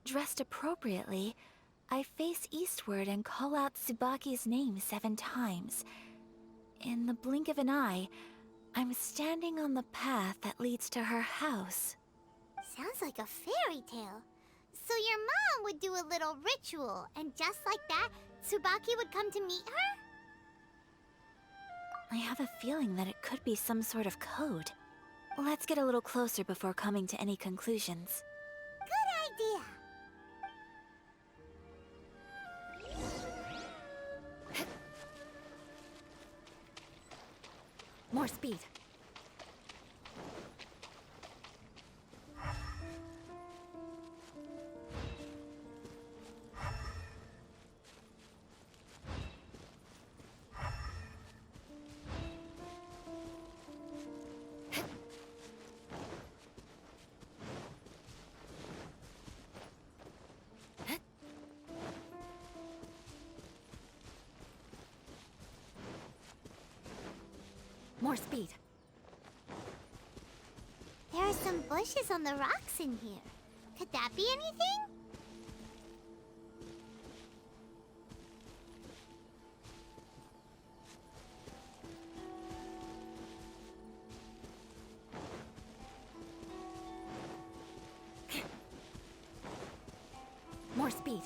Speaker 2: Dressed appropriately, I face eastward and call out Tsubaki's name 7 times. In the blink of an eye, I'm standing on the path that leads to her house.
Speaker 1: Sounds like a fairy tale. So your mom would do a little ritual, and just like that, Tsubaki would come to meet her?
Speaker 2: I have a feeling that it could be some sort of code. Let's get a little closer before coming to any conclusions.
Speaker 1: Good idea.
Speaker 7: More speed. More speed.
Speaker 1: There are some bushes on the rocks in here. Could that be anything?
Speaker 7: More speed.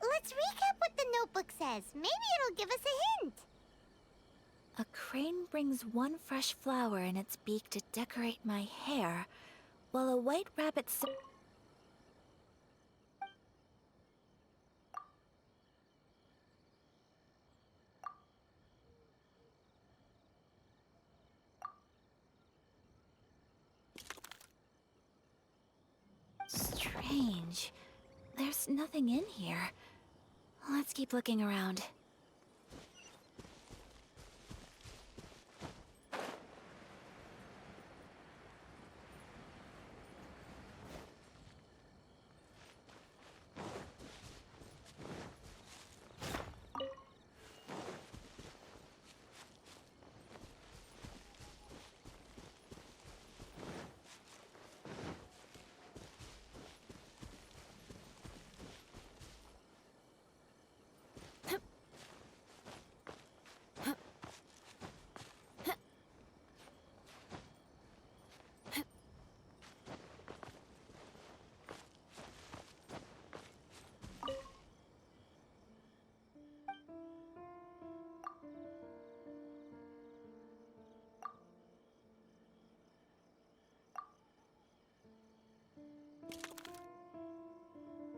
Speaker 1: Let's recap what the notebook says. Maybe it'll give us a hint.
Speaker 2: A crane brings one fresh flower in its beak to decorate my hair, while a white rabbit Strange. There's nothing in here. Let's keep looking around.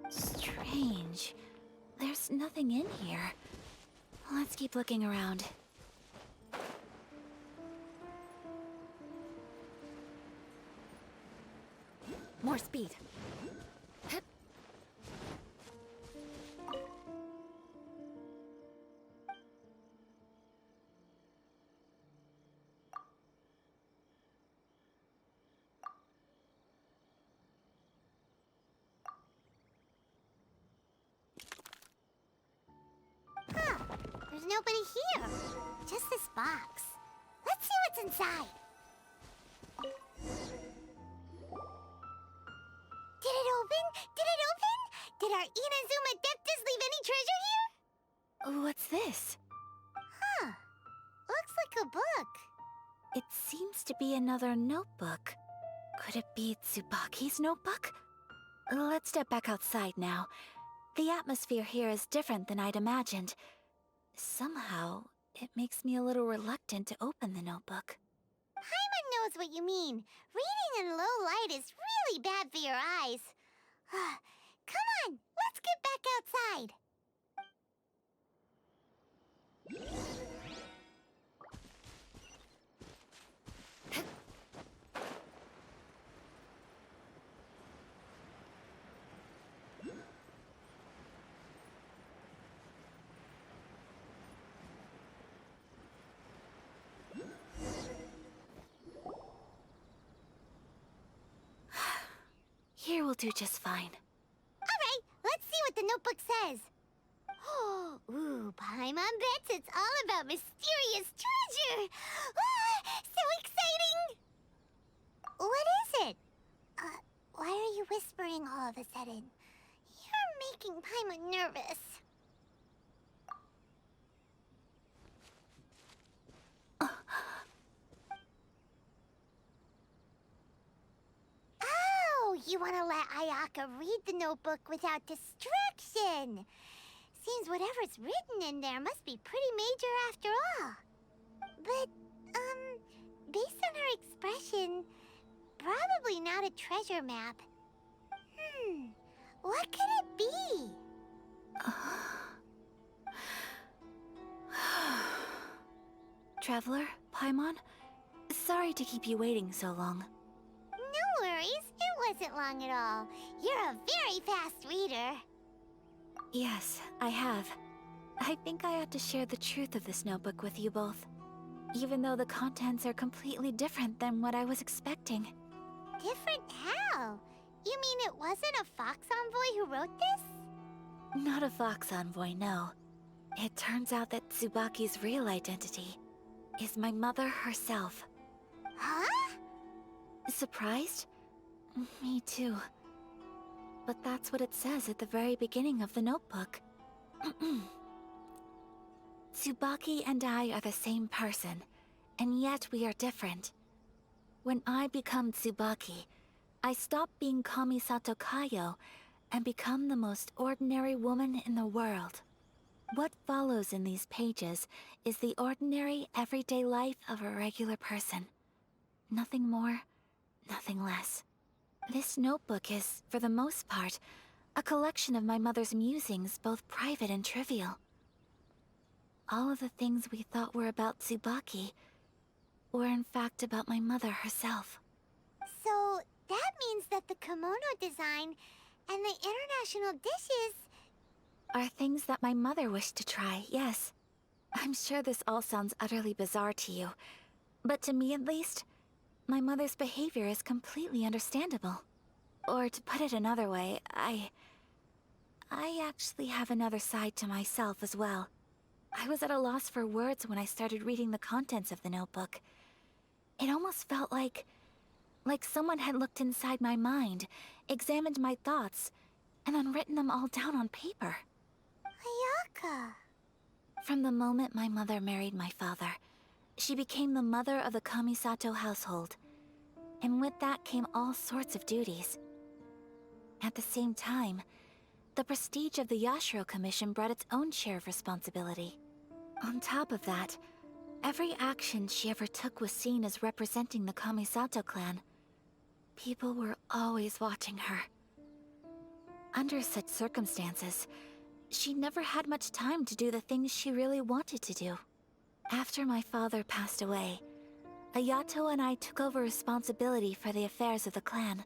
Speaker 2: Strange. There's nothing in here. Let's keep looking around.
Speaker 7: More speed.
Speaker 1: Huh. There's nobody here. Just this box. Let's see what's inside. Did it open? Did it open? Did our Inazuma Deptus leave any treasure here?
Speaker 2: What's this?
Speaker 1: Huh. Looks like a book.
Speaker 2: It seems to be another notebook. Could it be Tsubaki's notebook? Let's step back outside now. The atmosphere here is different than I'd imagined. Somehow, it makes me a little reluctant to open the notebook.
Speaker 1: Paimon knows what you mean. Reading in low light is really bad for your eyes. Come on, let's get back outside.
Speaker 2: Here will do just fine.
Speaker 1: Alright, let's see what the notebook says. Ooh, Paimon bets it's all about mysterious treasure! So exciting! What is it? Why are you whispering all of a sudden? You're making Paimon nervous. Oh, you want to let Ayaka read the notebook without distraction. Seems whatever's written in there must be pretty major after all. But, based on her expression, probably not a treasure map. What could it be?
Speaker 2: Traveler, Paimon, sorry to keep you waiting so long.
Speaker 1: No worries, it wasn't long at all. You're a very fast reader.
Speaker 2: Yes, I have. I think I ought to share the truth of this notebook with you both. Even though the contents are completely different than what I was expecting.
Speaker 1: Different how? You mean it wasn't a Fox Envoy who wrote this?
Speaker 2: Not a Fox Envoy, no. It turns out that Tsubaki's real identity is my mother herself.
Speaker 1: Huh?
Speaker 2: Surprised? Me too. But that's what it says at the very beginning of the notebook. Tsubaki and I are the same person, and yet we are different. When I become Tsubaki, I stop being Kamisato Kayo and become the most ordinary woman in the world. What follows in these pages is the ordinary, everyday life of a regular person. Nothing more, nothing less. This notebook is, for the most part, a collection of my mother's musings, both private and trivial. All of the things we thought were about Tsubaki were in fact about my mother herself.
Speaker 1: So, that means that the kimono design and the international dishes...
Speaker 2: Are things that my mother wished to try, yes. I'm sure this all sounds utterly bizarre to you, but to me at least, my mother's behavior is completely understandable. Or to put it another way, I actually have another side to myself as well. I was at a loss for words when I started reading the contents of the notebook. It almost felt like someone had looked inside my mind, examined my thoughts, and then written them all down on paper.
Speaker 1: Ayaka...
Speaker 2: From the moment my mother married my father, she became the mother of the Kamisato household. And with that came all sorts of duties. At the same time, the prestige of the Yashiro Commission brought its own share of responsibility. On top of that, every action she ever took was seen as representing the Kamisato clan. People were always watching her. Under such circumstances, she never had much time to do the things she really wanted to do. After my father passed away, Ayato and I took over responsibility for the affairs of the clan.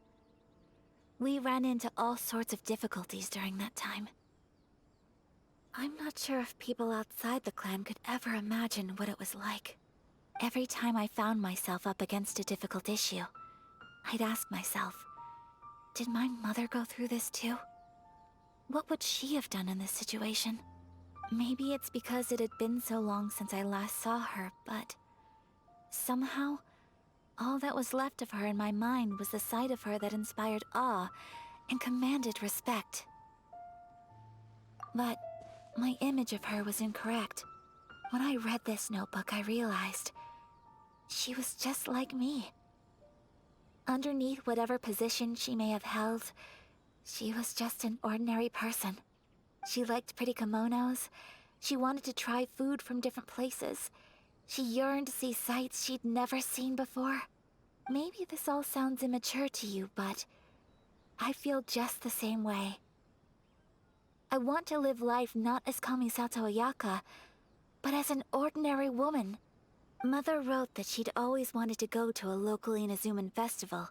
Speaker 2: We ran into all sorts of difficulties during that time. I'm not sure if people outside the clan could ever imagine what it was like. Every time I found myself up against a difficult issue, I'd ask myself, did my mother go through this too? What would she have done in this situation? Maybe it's because it had been so long since I last saw her, but... somehow, all that was left of her in my mind was the side of her that inspired awe and commanded respect. But my image of her was incorrect. When I read this notebook, I realized she was just like me. Underneath whatever position she may have held, she was just an ordinary person. She liked pretty kimonos. She wanted to try food from different places. She yearned to see sights she'd never seen before. Maybe this all sounds immature to you, but I feel just the same way. I want to live life not as Kamisato Ayaka, but as an ordinary woman. Mother wrote that she'd always wanted to go to a local Inazuman festival.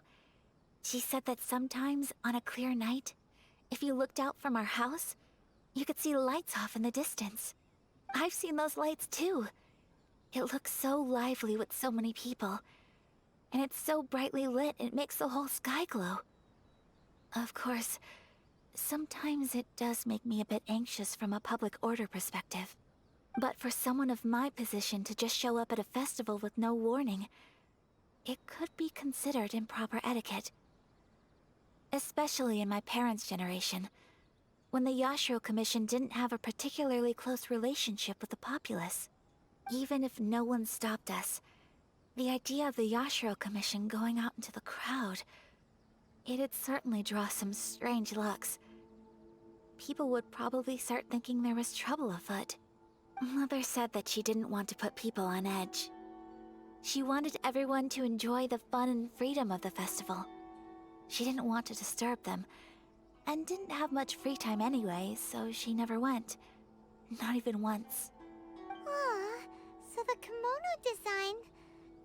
Speaker 2: She said that sometimes, on a clear night, if you looked out from our house, you could see lights off in the distance. I've seen those lights too. It looks so lively with so many people. And it's so brightly lit, it makes the whole sky glow. Of course, sometimes it does make me a bit anxious from a public order perspective. But for someone of my position to just show up at a festival with no warning, it could be considered improper etiquette. Especially in my parents' generation, when the Yashiro Commission didn't have a particularly close relationship with the populace. Even if no one stopped us, the idea of the Yashiro Commission going out into the crowd, it'd certainly draw some strange looks. People would probably start thinking there was trouble afoot. Mother said that she didn't want to put people on edge. She wanted everyone to enjoy the fun and freedom of the festival. She didn't want to disturb them, and didn't have much free time anyway, so she never went. Not even once.
Speaker 1: Aw, so the kimono design,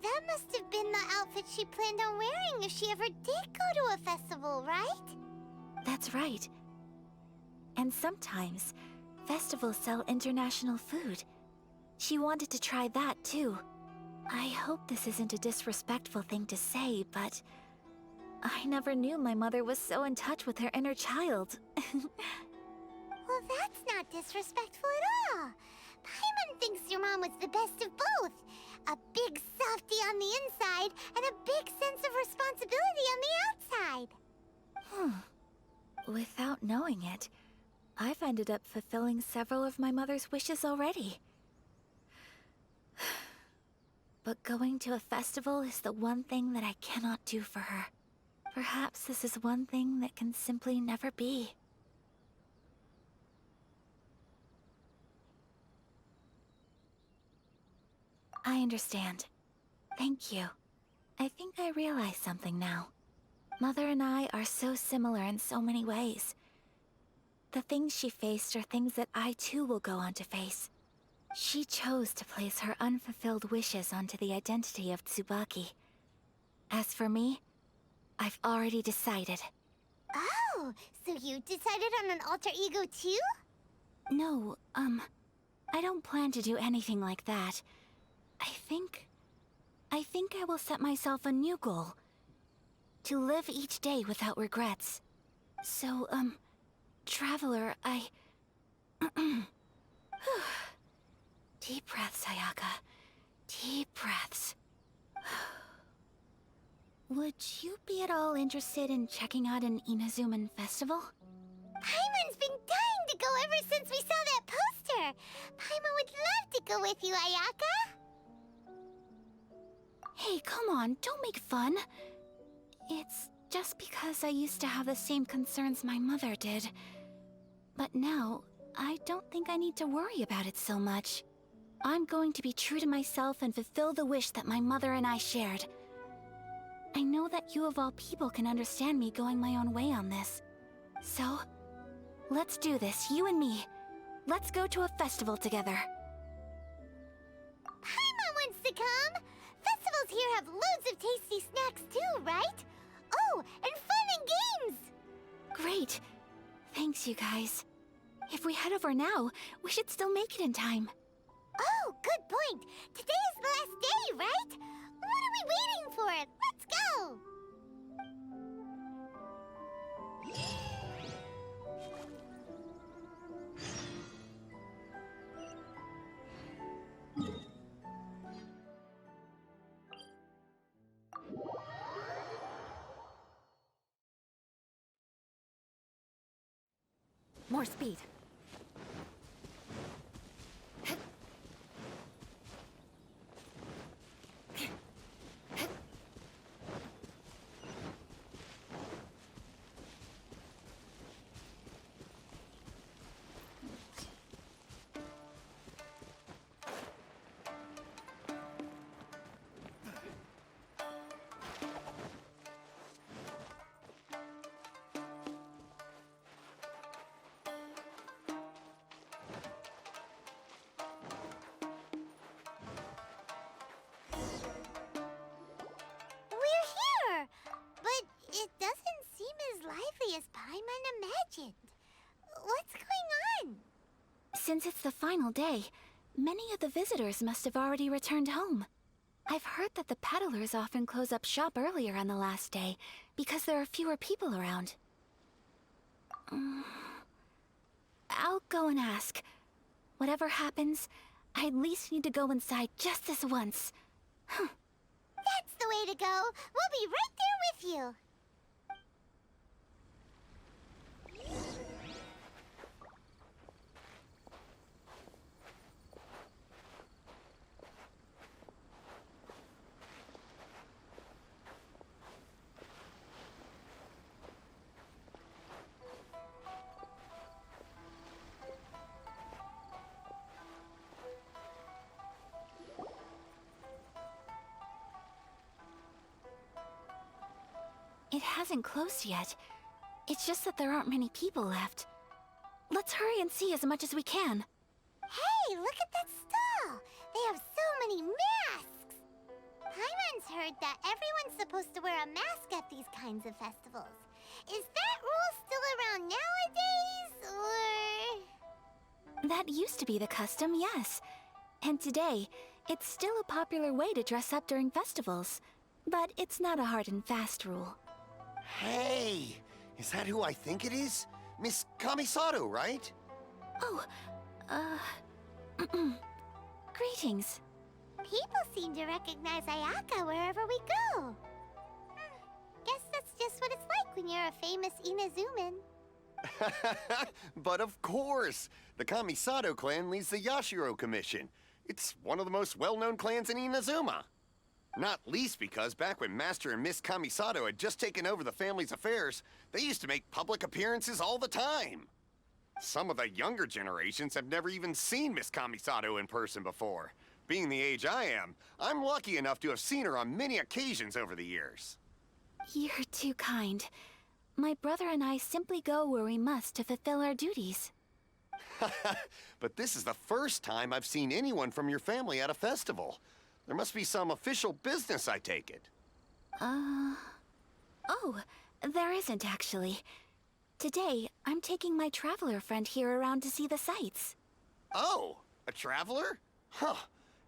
Speaker 1: that must have been the outfit she planned on wearing if she ever did go to a festival, right?
Speaker 2: That's right. And sometimes, festivals sell international food. She wanted to try that too. I hope this isn't a disrespectful thing to say, but I never knew my mother was so in touch with her inner child.
Speaker 1: Well, that's not disrespectful at all. Paimon thinks your mom was the best of both. A big softy on the inside, and a big sense of responsibility on the outside.
Speaker 2: Without knowing it, I've ended up fulfilling several of my mother's wishes already. But going to a festival is the one thing that I cannot do for her. Perhaps this is one thing that can simply never be. I understand. Thank you. I think I realize something now. Mother and I are so similar in so many ways. The things she faced are things that I too will go on to face. She chose to place her unfulfilled wishes onto the identity of Tsubaki. As for me, I've already decided.
Speaker 1: Oh, so you decided on an alter ego too?
Speaker 2: No, I don't plan to do anything like that. I think I will set myself a new goal. To live each day without regrets. So, Traveler, Deep breaths, Ayaka. Deep breaths. Would you be at all interested in checking out an Inazuman festival?
Speaker 1: Paimon's been dying to go ever since we saw that poster. Paimon would love to go with you, Ayaka.
Speaker 2: Hey, come on, don't make fun. It's just because I used to have the same concerns my mother did. But now, I don't think I need to worry about it so much. I'm going to be true to myself and fulfill the wish that my mother and I shared. I know that you of all people can understand me going my own way on this. So, let's do this, you and me. Let's go to a festival together.
Speaker 1: Paimon wants to come! Festivals here have loads of tasty snacks too, right? Oh, and fun and games!
Speaker 2: Great. Thanks, you guys. If we head over now, we should still make it in time.
Speaker 1: Oh, good point. Today is the last day, right? What are we waiting for? Let's go!
Speaker 7: More speed.
Speaker 2: Since it's the final day, many of the visitors must have already returned home. I've heard that the peddlers often close up shop earlier on the last day because there are fewer people around. I'll go and ask. Whatever happens, I at least need to go inside just this once.
Speaker 1: That's the way to go. We'll be right there with you.
Speaker 2: It hasn't closed yet. It's just that there aren't many people left. Let's hurry and see as much as we can.
Speaker 1: Hey, look at that stall! They have so many masks! Paimon's heard that everyone's supposed to wear a mask at these kinds of festivals. Is that rule still around nowadays, or...?
Speaker 2: That used to be the custom, yes. And today, it's still a popular way to dress up during festivals. But it's not a hard and fast rule.
Speaker 8: Hey! Is that who I think it is? Miss Kamisato, right?
Speaker 2: Oh, greetings.
Speaker 1: People seem to recognize Ayaka wherever we go. Guess that's just what it's like when you're a famous Inazuman.
Speaker 8: But of course! The Kamisato clan leads the Yashiro Commission. It's one of the most well-known clans in Inazuma. Not least because back when Master and Miss Kamisato had just taken over the family's affairs, they used to make public appearances all the time. Some of the younger generations have never even seen Miss Kamisato in person before. Being the age I am, I'm lucky enough to have seen her on many occasions over the years.
Speaker 2: You're too kind. My brother and I simply go where we must to fulfill our duties.
Speaker 8: But this is the first time I've seen anyone from your family at a festival. There must be some official business, I take it.
Speaker 2: Oh, there isn't actually. Today, I'm taking my traveler friend here around to see the sights.
Speaker 8: Oh, a traveler? Huh.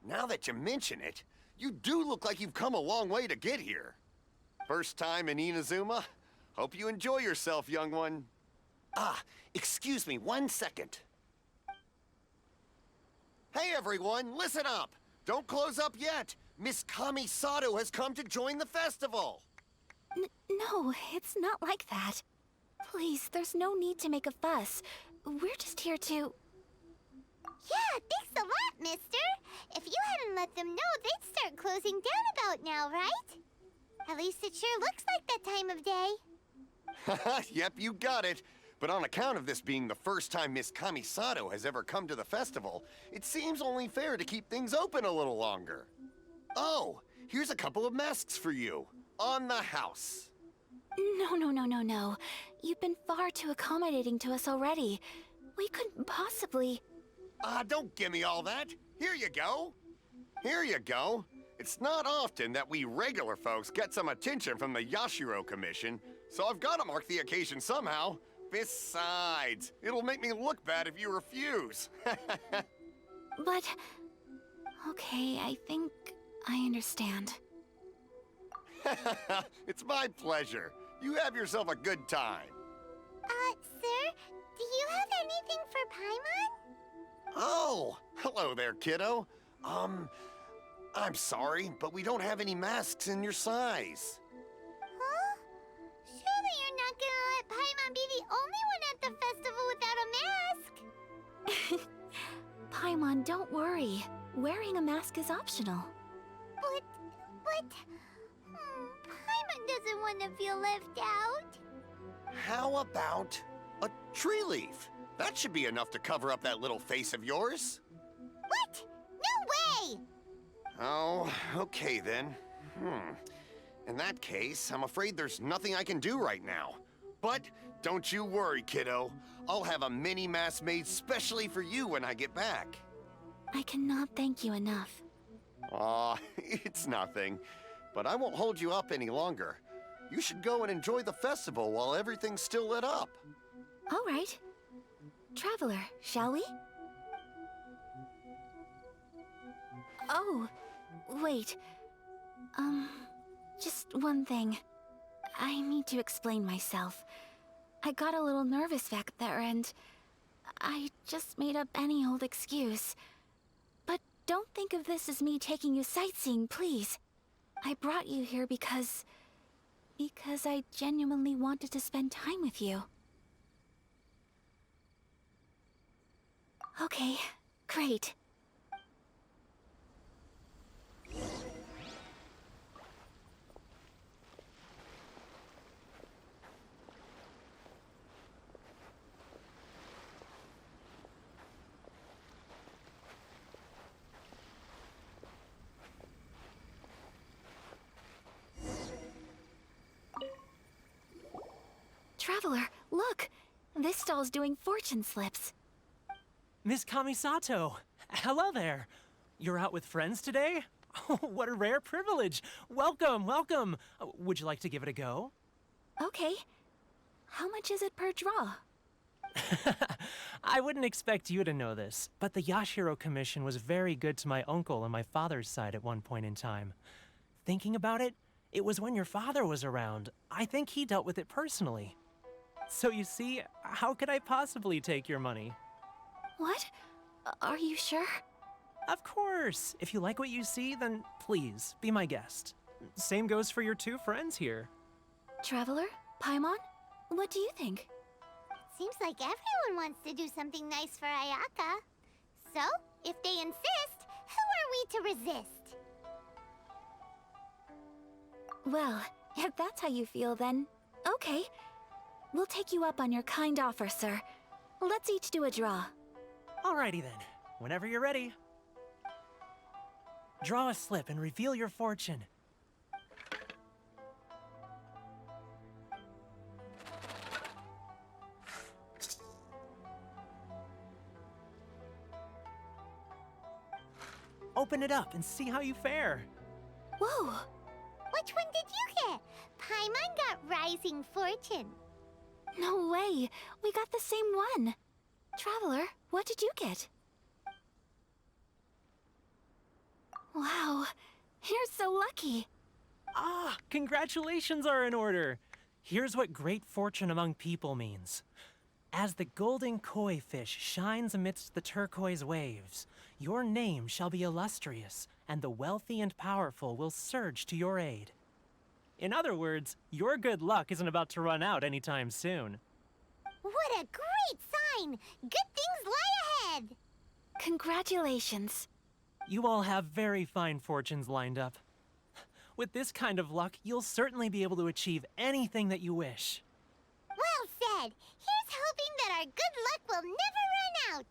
Speaker 8: Now that you mention it, you do look like you've come a long way to get here. First time in Inazuma? Hope you enjoy yourself, young one. Excuse me 1 second. Hey everyone, listen up! Don't close up yet! Miss Kamisato has come to join the festival!
Speaker 2: No, it's not like that. Please, there's no need to make a fuss. We're just here to...
Speaker 1: Yeah, thanks a lot, mister. If you hadn't let them know, they'd start closing down about now, right? At least it sure looks like that time of day.
Speaker 8: Yep, you got it. But on account of this being the first time Miss Kamisato has ever come to the festival, it seems only fair to keep things open a little longer. Oh, here's a couple of masks for you. On the house.
Speaker 2: No. You've been far too accommodating to us already. We couldn't possibly...
Speaker 8: Don't give me all that. Here you go. Here you go. It's not often that we regular folks get some attention from the Yashiro Commission, so I've got to mark the occasion somehow. Besides, it'll make me look bad if you refuse.
Speaker 2: But... Okay, I think I understand.
Speaker 8: It's my pleasure. You have yourself a good time.
Speaker 1: Sir, do you have anything for Paimon?
Speaker 8: Oh, hello there, kiddo. I'm sorry, but we don't have any masks in your size.
Speaker 1: Huh? Surely you're not gonna let Paimon be the only one at the festival without a mask?
Speaker 2: Paimon, don't worry. Wearing a mask is optional.
Speaker 1: But... Paimon doesn't want to feel left out.
Speaker 8: How about a tree leaf? That should be enough to cover up that little face of yours.
Speaker 1: What? No way!
Speaker 8: Oh, okay then. In that case, I'm afraid there's nothing I can do right now. But don't you worry, kiddo. I'll have a mini mask made specially for you when I get back.
Speaker 2: I cannot thank you enough.
Speaker 8: Aw, it's nothing. But I won't hold you up any longer. You should go and enjoy the festival while everything's still lit up.
Speaker 2: All right. Traveler, shall we? Oh, wait. Just one thing. I need to explain myself. I got a little nervous back there and I just made up any old excuse. But don't think of this as me taking you sightseeing, please. I brought you here because I genuinely wanted to spend time with you. Okay, great. Traveler, look! This stall's doing fortune slips.
Speaker 9: Miss Kamisato! Hello there! You're out with friends today? Oh, what a rare privilege! Welcome, welcome! Would you like to give it a go?
Speaker 2: Okay. How much is it per draw?
Speaker 9: I wouldn't expect you to know this, but the Yashiro Commission was very good to my uncle on my father's side at one point in time. Thinking about it, it was when your father was around. I think he dealt with it personally. So you see, how could I possibly take your money?
Speaker 2: What? Are you sure?
Speaker 9: Of course! If you like what you see, then please, be my guest. Same goes for your two friends here.
Speaker 2: Traveler? Paimon? What do you think?
Speaker 1: Seems like everyone wants to do something nice for Ayaka. So, if they insist, who are we to resist?
Speaker 2: Well, if that's how you feel, then okay. We'll take you up on your kind offer, sir. Let's each do a draw.
Speaker 9: Alrighty then, whenever you're ready. Draw a slip and reveal your fortune. Open it up and see how you fare.
Speaker 2: Whoa!
Speaker 1: Which one did you get? Paimon got Rising Fortune.
Speaker 2: No way! We got the same one! Traveler, what did you get? Wow, you're so lucky!
Speaker 9: Ah, congratulations are in order. Here's what great fortune among people means. As the golden koi fish shines amidst the turquoise waves, your name shall be illustrious, and the wealthy and powerful will surge to your aid. In other words, your good luck isn't about to run out anytime soon.
Speaker 1: What a great sign! Good things lie ahead!
Speaker 2: Congratulations.
Speaker 9: You all have very fine fortunes lined up. With this kind of luck, you'll certainly be able to achieve anything that you wish.
Speaker 1: Well said! Here's hoping that our good luck will never run out!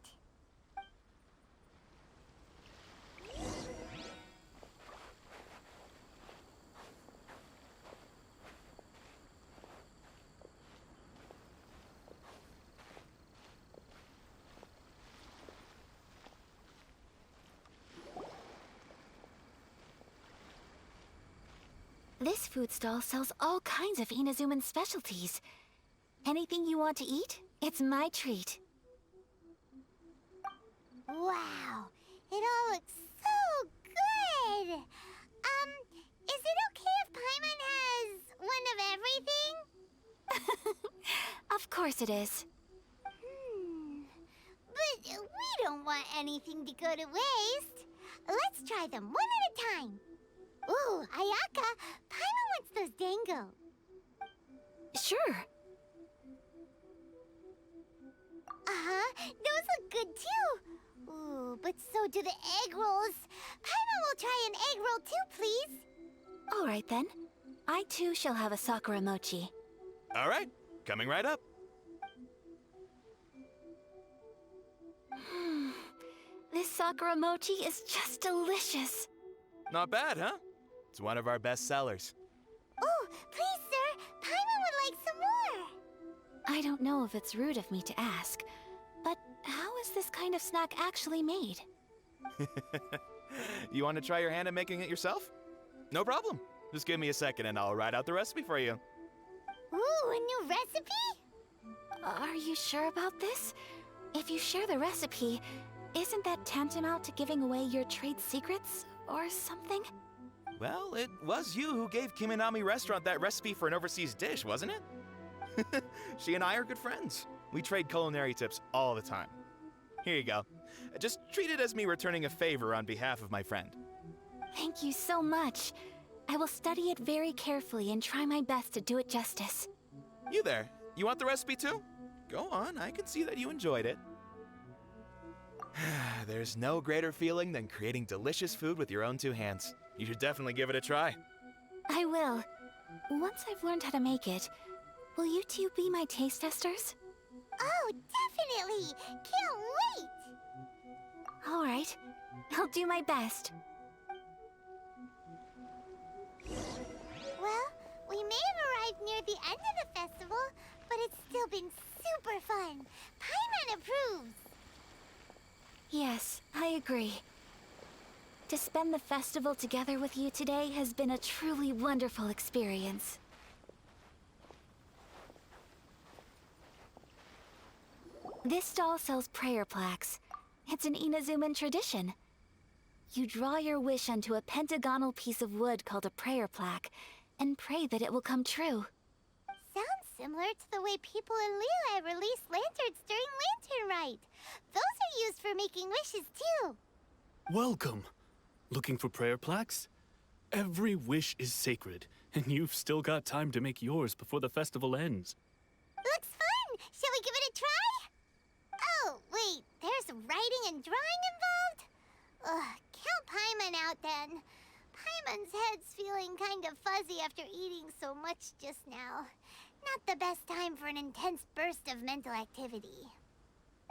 Speaker 2: This food stall sells all kinds of Inazuman specialties. Anything you want to eat, it's my treat.
Speaker 1: Wow! It all looks so good! Is it okay if Paimon has one of everything?
Speaker 2: Of course it is.
Speaker 1: But we don't want anything to go to waste. Let's try them one at a time. Ooh, Ayaka, Paimon wants those dango.
Speaker 2: Sure.
Speaker 1: Uh-huh, those look good too. Ooh, but so do the egg rolls. Paimon will try an egg roll too, please.
Speaker 2: All right then. I too shall have a sakura mochi.
Speaker 10: All right, coming right up.
Speaker 2: This sakura mochi is just delicious.
Speaker 10: Not bad, huh? It's one of our best sellers.
Speaker 1: Oh, please, sir. Paimon would like some more.
Speaker 2: I don't know if it's rude of me to ask, but how is this kind of snack actually made?
Speaker 10: You want to try your hand at making it yourself? No problem. Just give me a second and I'll write out the recipe for you.
Speaker 1: Ooh, a new recipe?
Speaker 2: Are you sure about this? If you share the recipe, isn't that tantamount to giving away your trade secrets? or something?
Speaker 10: Well, it was you who gave Kiminami Restaurant that recipe for an overseas dish, wasn't it? She and I are good friends. We trade culinary tips all the time. Here you go. Just treat it as me returning a favor on behalf of my friend.
Speaker 2: Thank you so much. I will study it very carefully and try my best to do it justice.
Speaker 10: You there, you want the recipe too? Go on, I can see that you enjoyed it. There's no greater feeling than creating delicious food with your own two hands. You should definitely give it a try.
Speaker 2: I will. Once I've learned how to make it, will you two be my taste testers?
Speaker 1: Oh, definitely! Can't wait!
Speaker 2: All right. I'll do my best.
Speaker 1: Well, we may have arrived near the end of the festival, but it's still been super fun. Paimon approves.
Speaker 2: Yes, I agree. To spend the festival together with you today has been a truly wonderful experience. This stall sells prayer plaques. It's an Inazuman tradition. You draw your wish onto a pentagonal piece of wood called a prayer plaque, and pray that it will come true.
Speaker 1: Sounds similar to the way people in Liyue release lanterns during Lantern Rite. Those are used for making wishes, too.
Speaker 11: Welcome. Looking for prayer plaques? Every wish is sacred, and you've still got time to make yours before the festival ends.
Speaker 1: Looks fun! Shall we give it a try? Oh, wait, there's writing and drawing involved? Ugh, count Paimon out then. Paimon's head's feeling kind of fuzzy after eating so much just now. Not the best time for an intense burst of mental activity.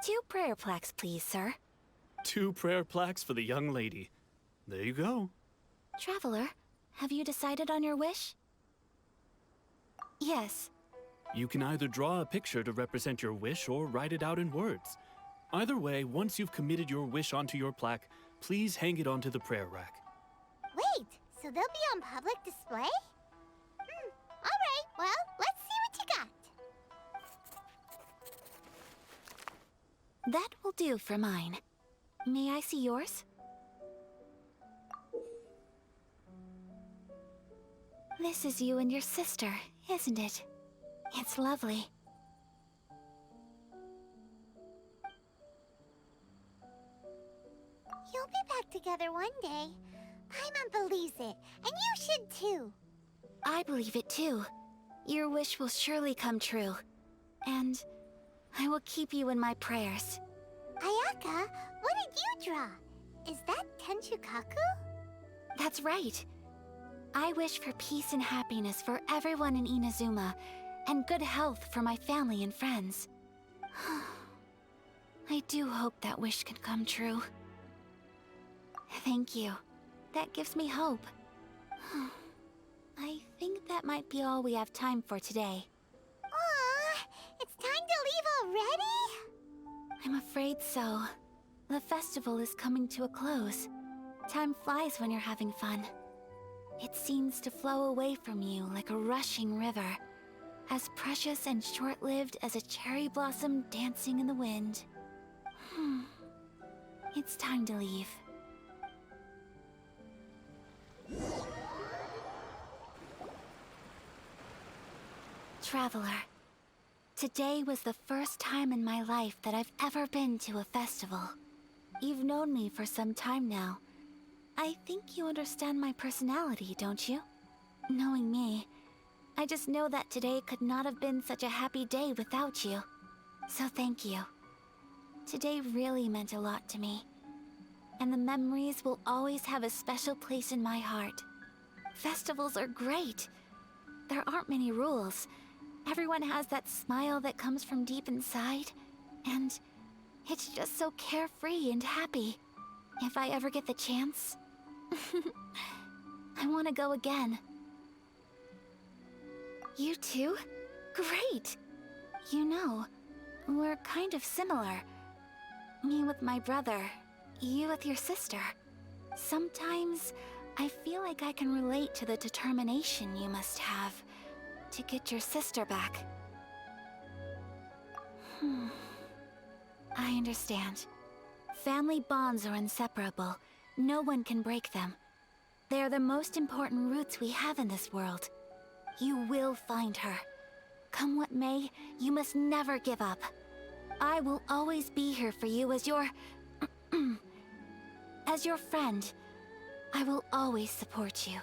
Speaker 2: 2 prayer plaques, please, sir.
Speaker 11: 2 prayer plaques for the young lady. There you go.
Speaker 2: Traveler, have you decided on your wish? Yes.
Speaker 11: You can either draw a picture to represent your wish or write it out in words. Either way, once you've committed your wish onto your plaque, please hang it onto the prayer rack.
Speaker 1: Wait, so they'll be on public display? Alright, well, let's see what you got.
Speaker 2: That will do for mine. May I see yours? This is you and your sister, isn't it? It's lovely.
Speaker 1: You'll be back together one day. Paimon believes it, and you should too.
Speaker 2: I believe it too. Your wish will surely come true. And I will keep you in my prayers.
Speaker 1: Ayaka, what did you draw? Is that Tenchukaku?
Speaker 2: That's right. I wish for peace and happiness for everyone in Inazuma, and good health for my family and friends. I do hope that wish can come true. Thank you. That gives me hope. I think that might be all we have time for today.
Speaker 1: Aw, it's time to leave already?
Speaker 2: I'm afraid so. The festival is coming to a close. Time flies when you're having fun. It seems to flow away from you like a rushing river, as precious and short-lived as a cherry blossom dancing in the wind. It's time to leave. Traveler, today was the first time in my life that I've ever been to a festival. You've known me for some time now. I think you understand my personality, don't you? Knowing me, I just know that today could not have been such a happy day without you. So thank you. Today really meant a lot to me. And the memories will always have a special place in my heart. Festivals are great. There aren't many rules. Everyone has that smile that comes from deep inside. And it's just so carefree and happy. If I ever get the chance, I want to go again. You too? Great! You know, we're kind of similar. Me with my brother, you with your sister. Sometimes I feel like I can relate to the determination you must have to get your sister back. I understand. Family bonds are inseparable. No one can break them. They are the most important roots we have in this world. You will find her. Come what may, you must never give up. I will always be here for you as your... as your friend. I will always support you.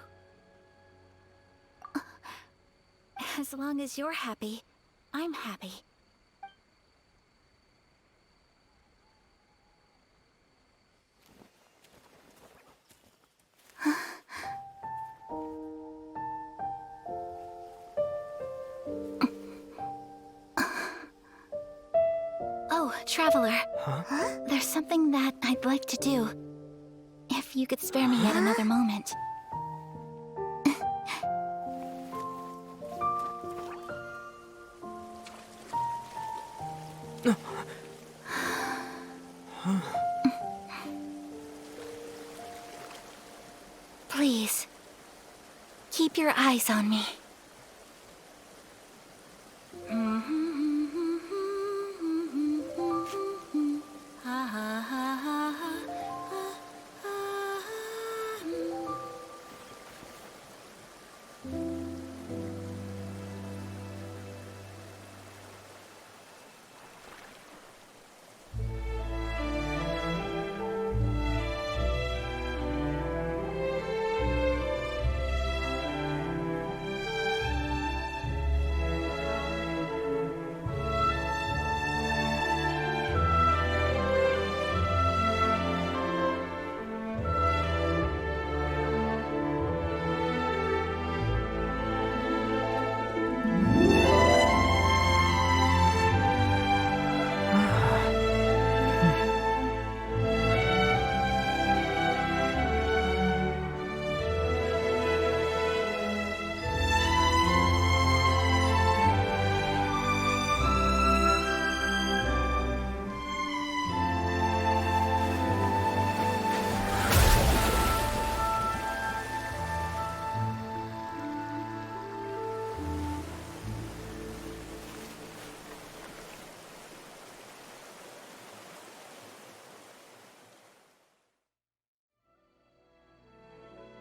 Speaker 2: As long as you're happy, I'm happy. Oh, Traveler.
Speaker 9: Huh?
Speaker 2: There's something that I'd like to do. If you could spare me yet another moment. Please, keep your eyes on me.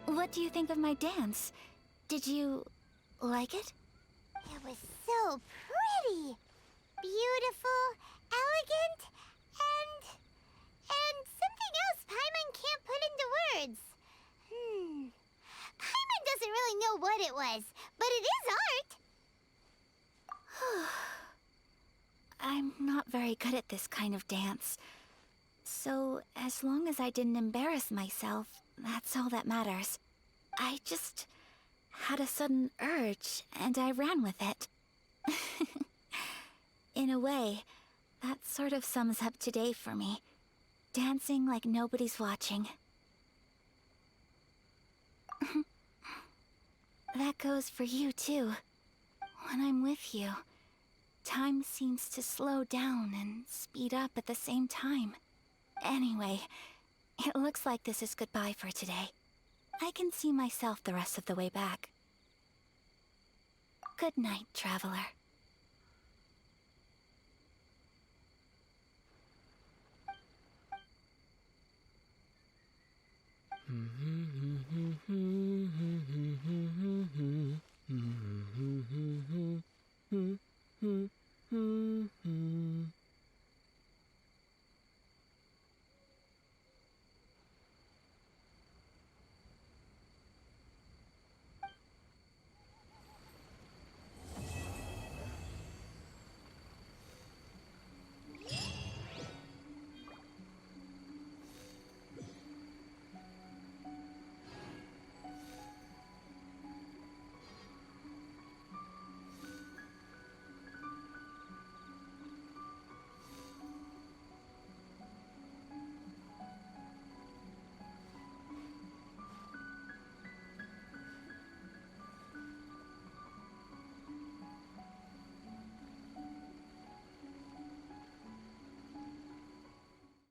Speaker 2: What do you think of my dance? Did you like it?
Speaker 1: It was so pretty. Beautiful, elegant, and something else Paimon can't put into words. Paimon doesn't really know what it was, but it is art.
Speaker 2: I'm not very good at this kind of dance. So, as long as I didn't embarrass myself, that's all that matters. I just had a sudden urge, and I ran with it. In a way, that sort of sums up today for me. Dancing like nobody's watching. That goes for you, too. When I'm with you, time seems to slow down and speed up at the same time. Anyway, it looks like this is goodbye for today. I can see myself the rest of the way back. Good night, Traveler.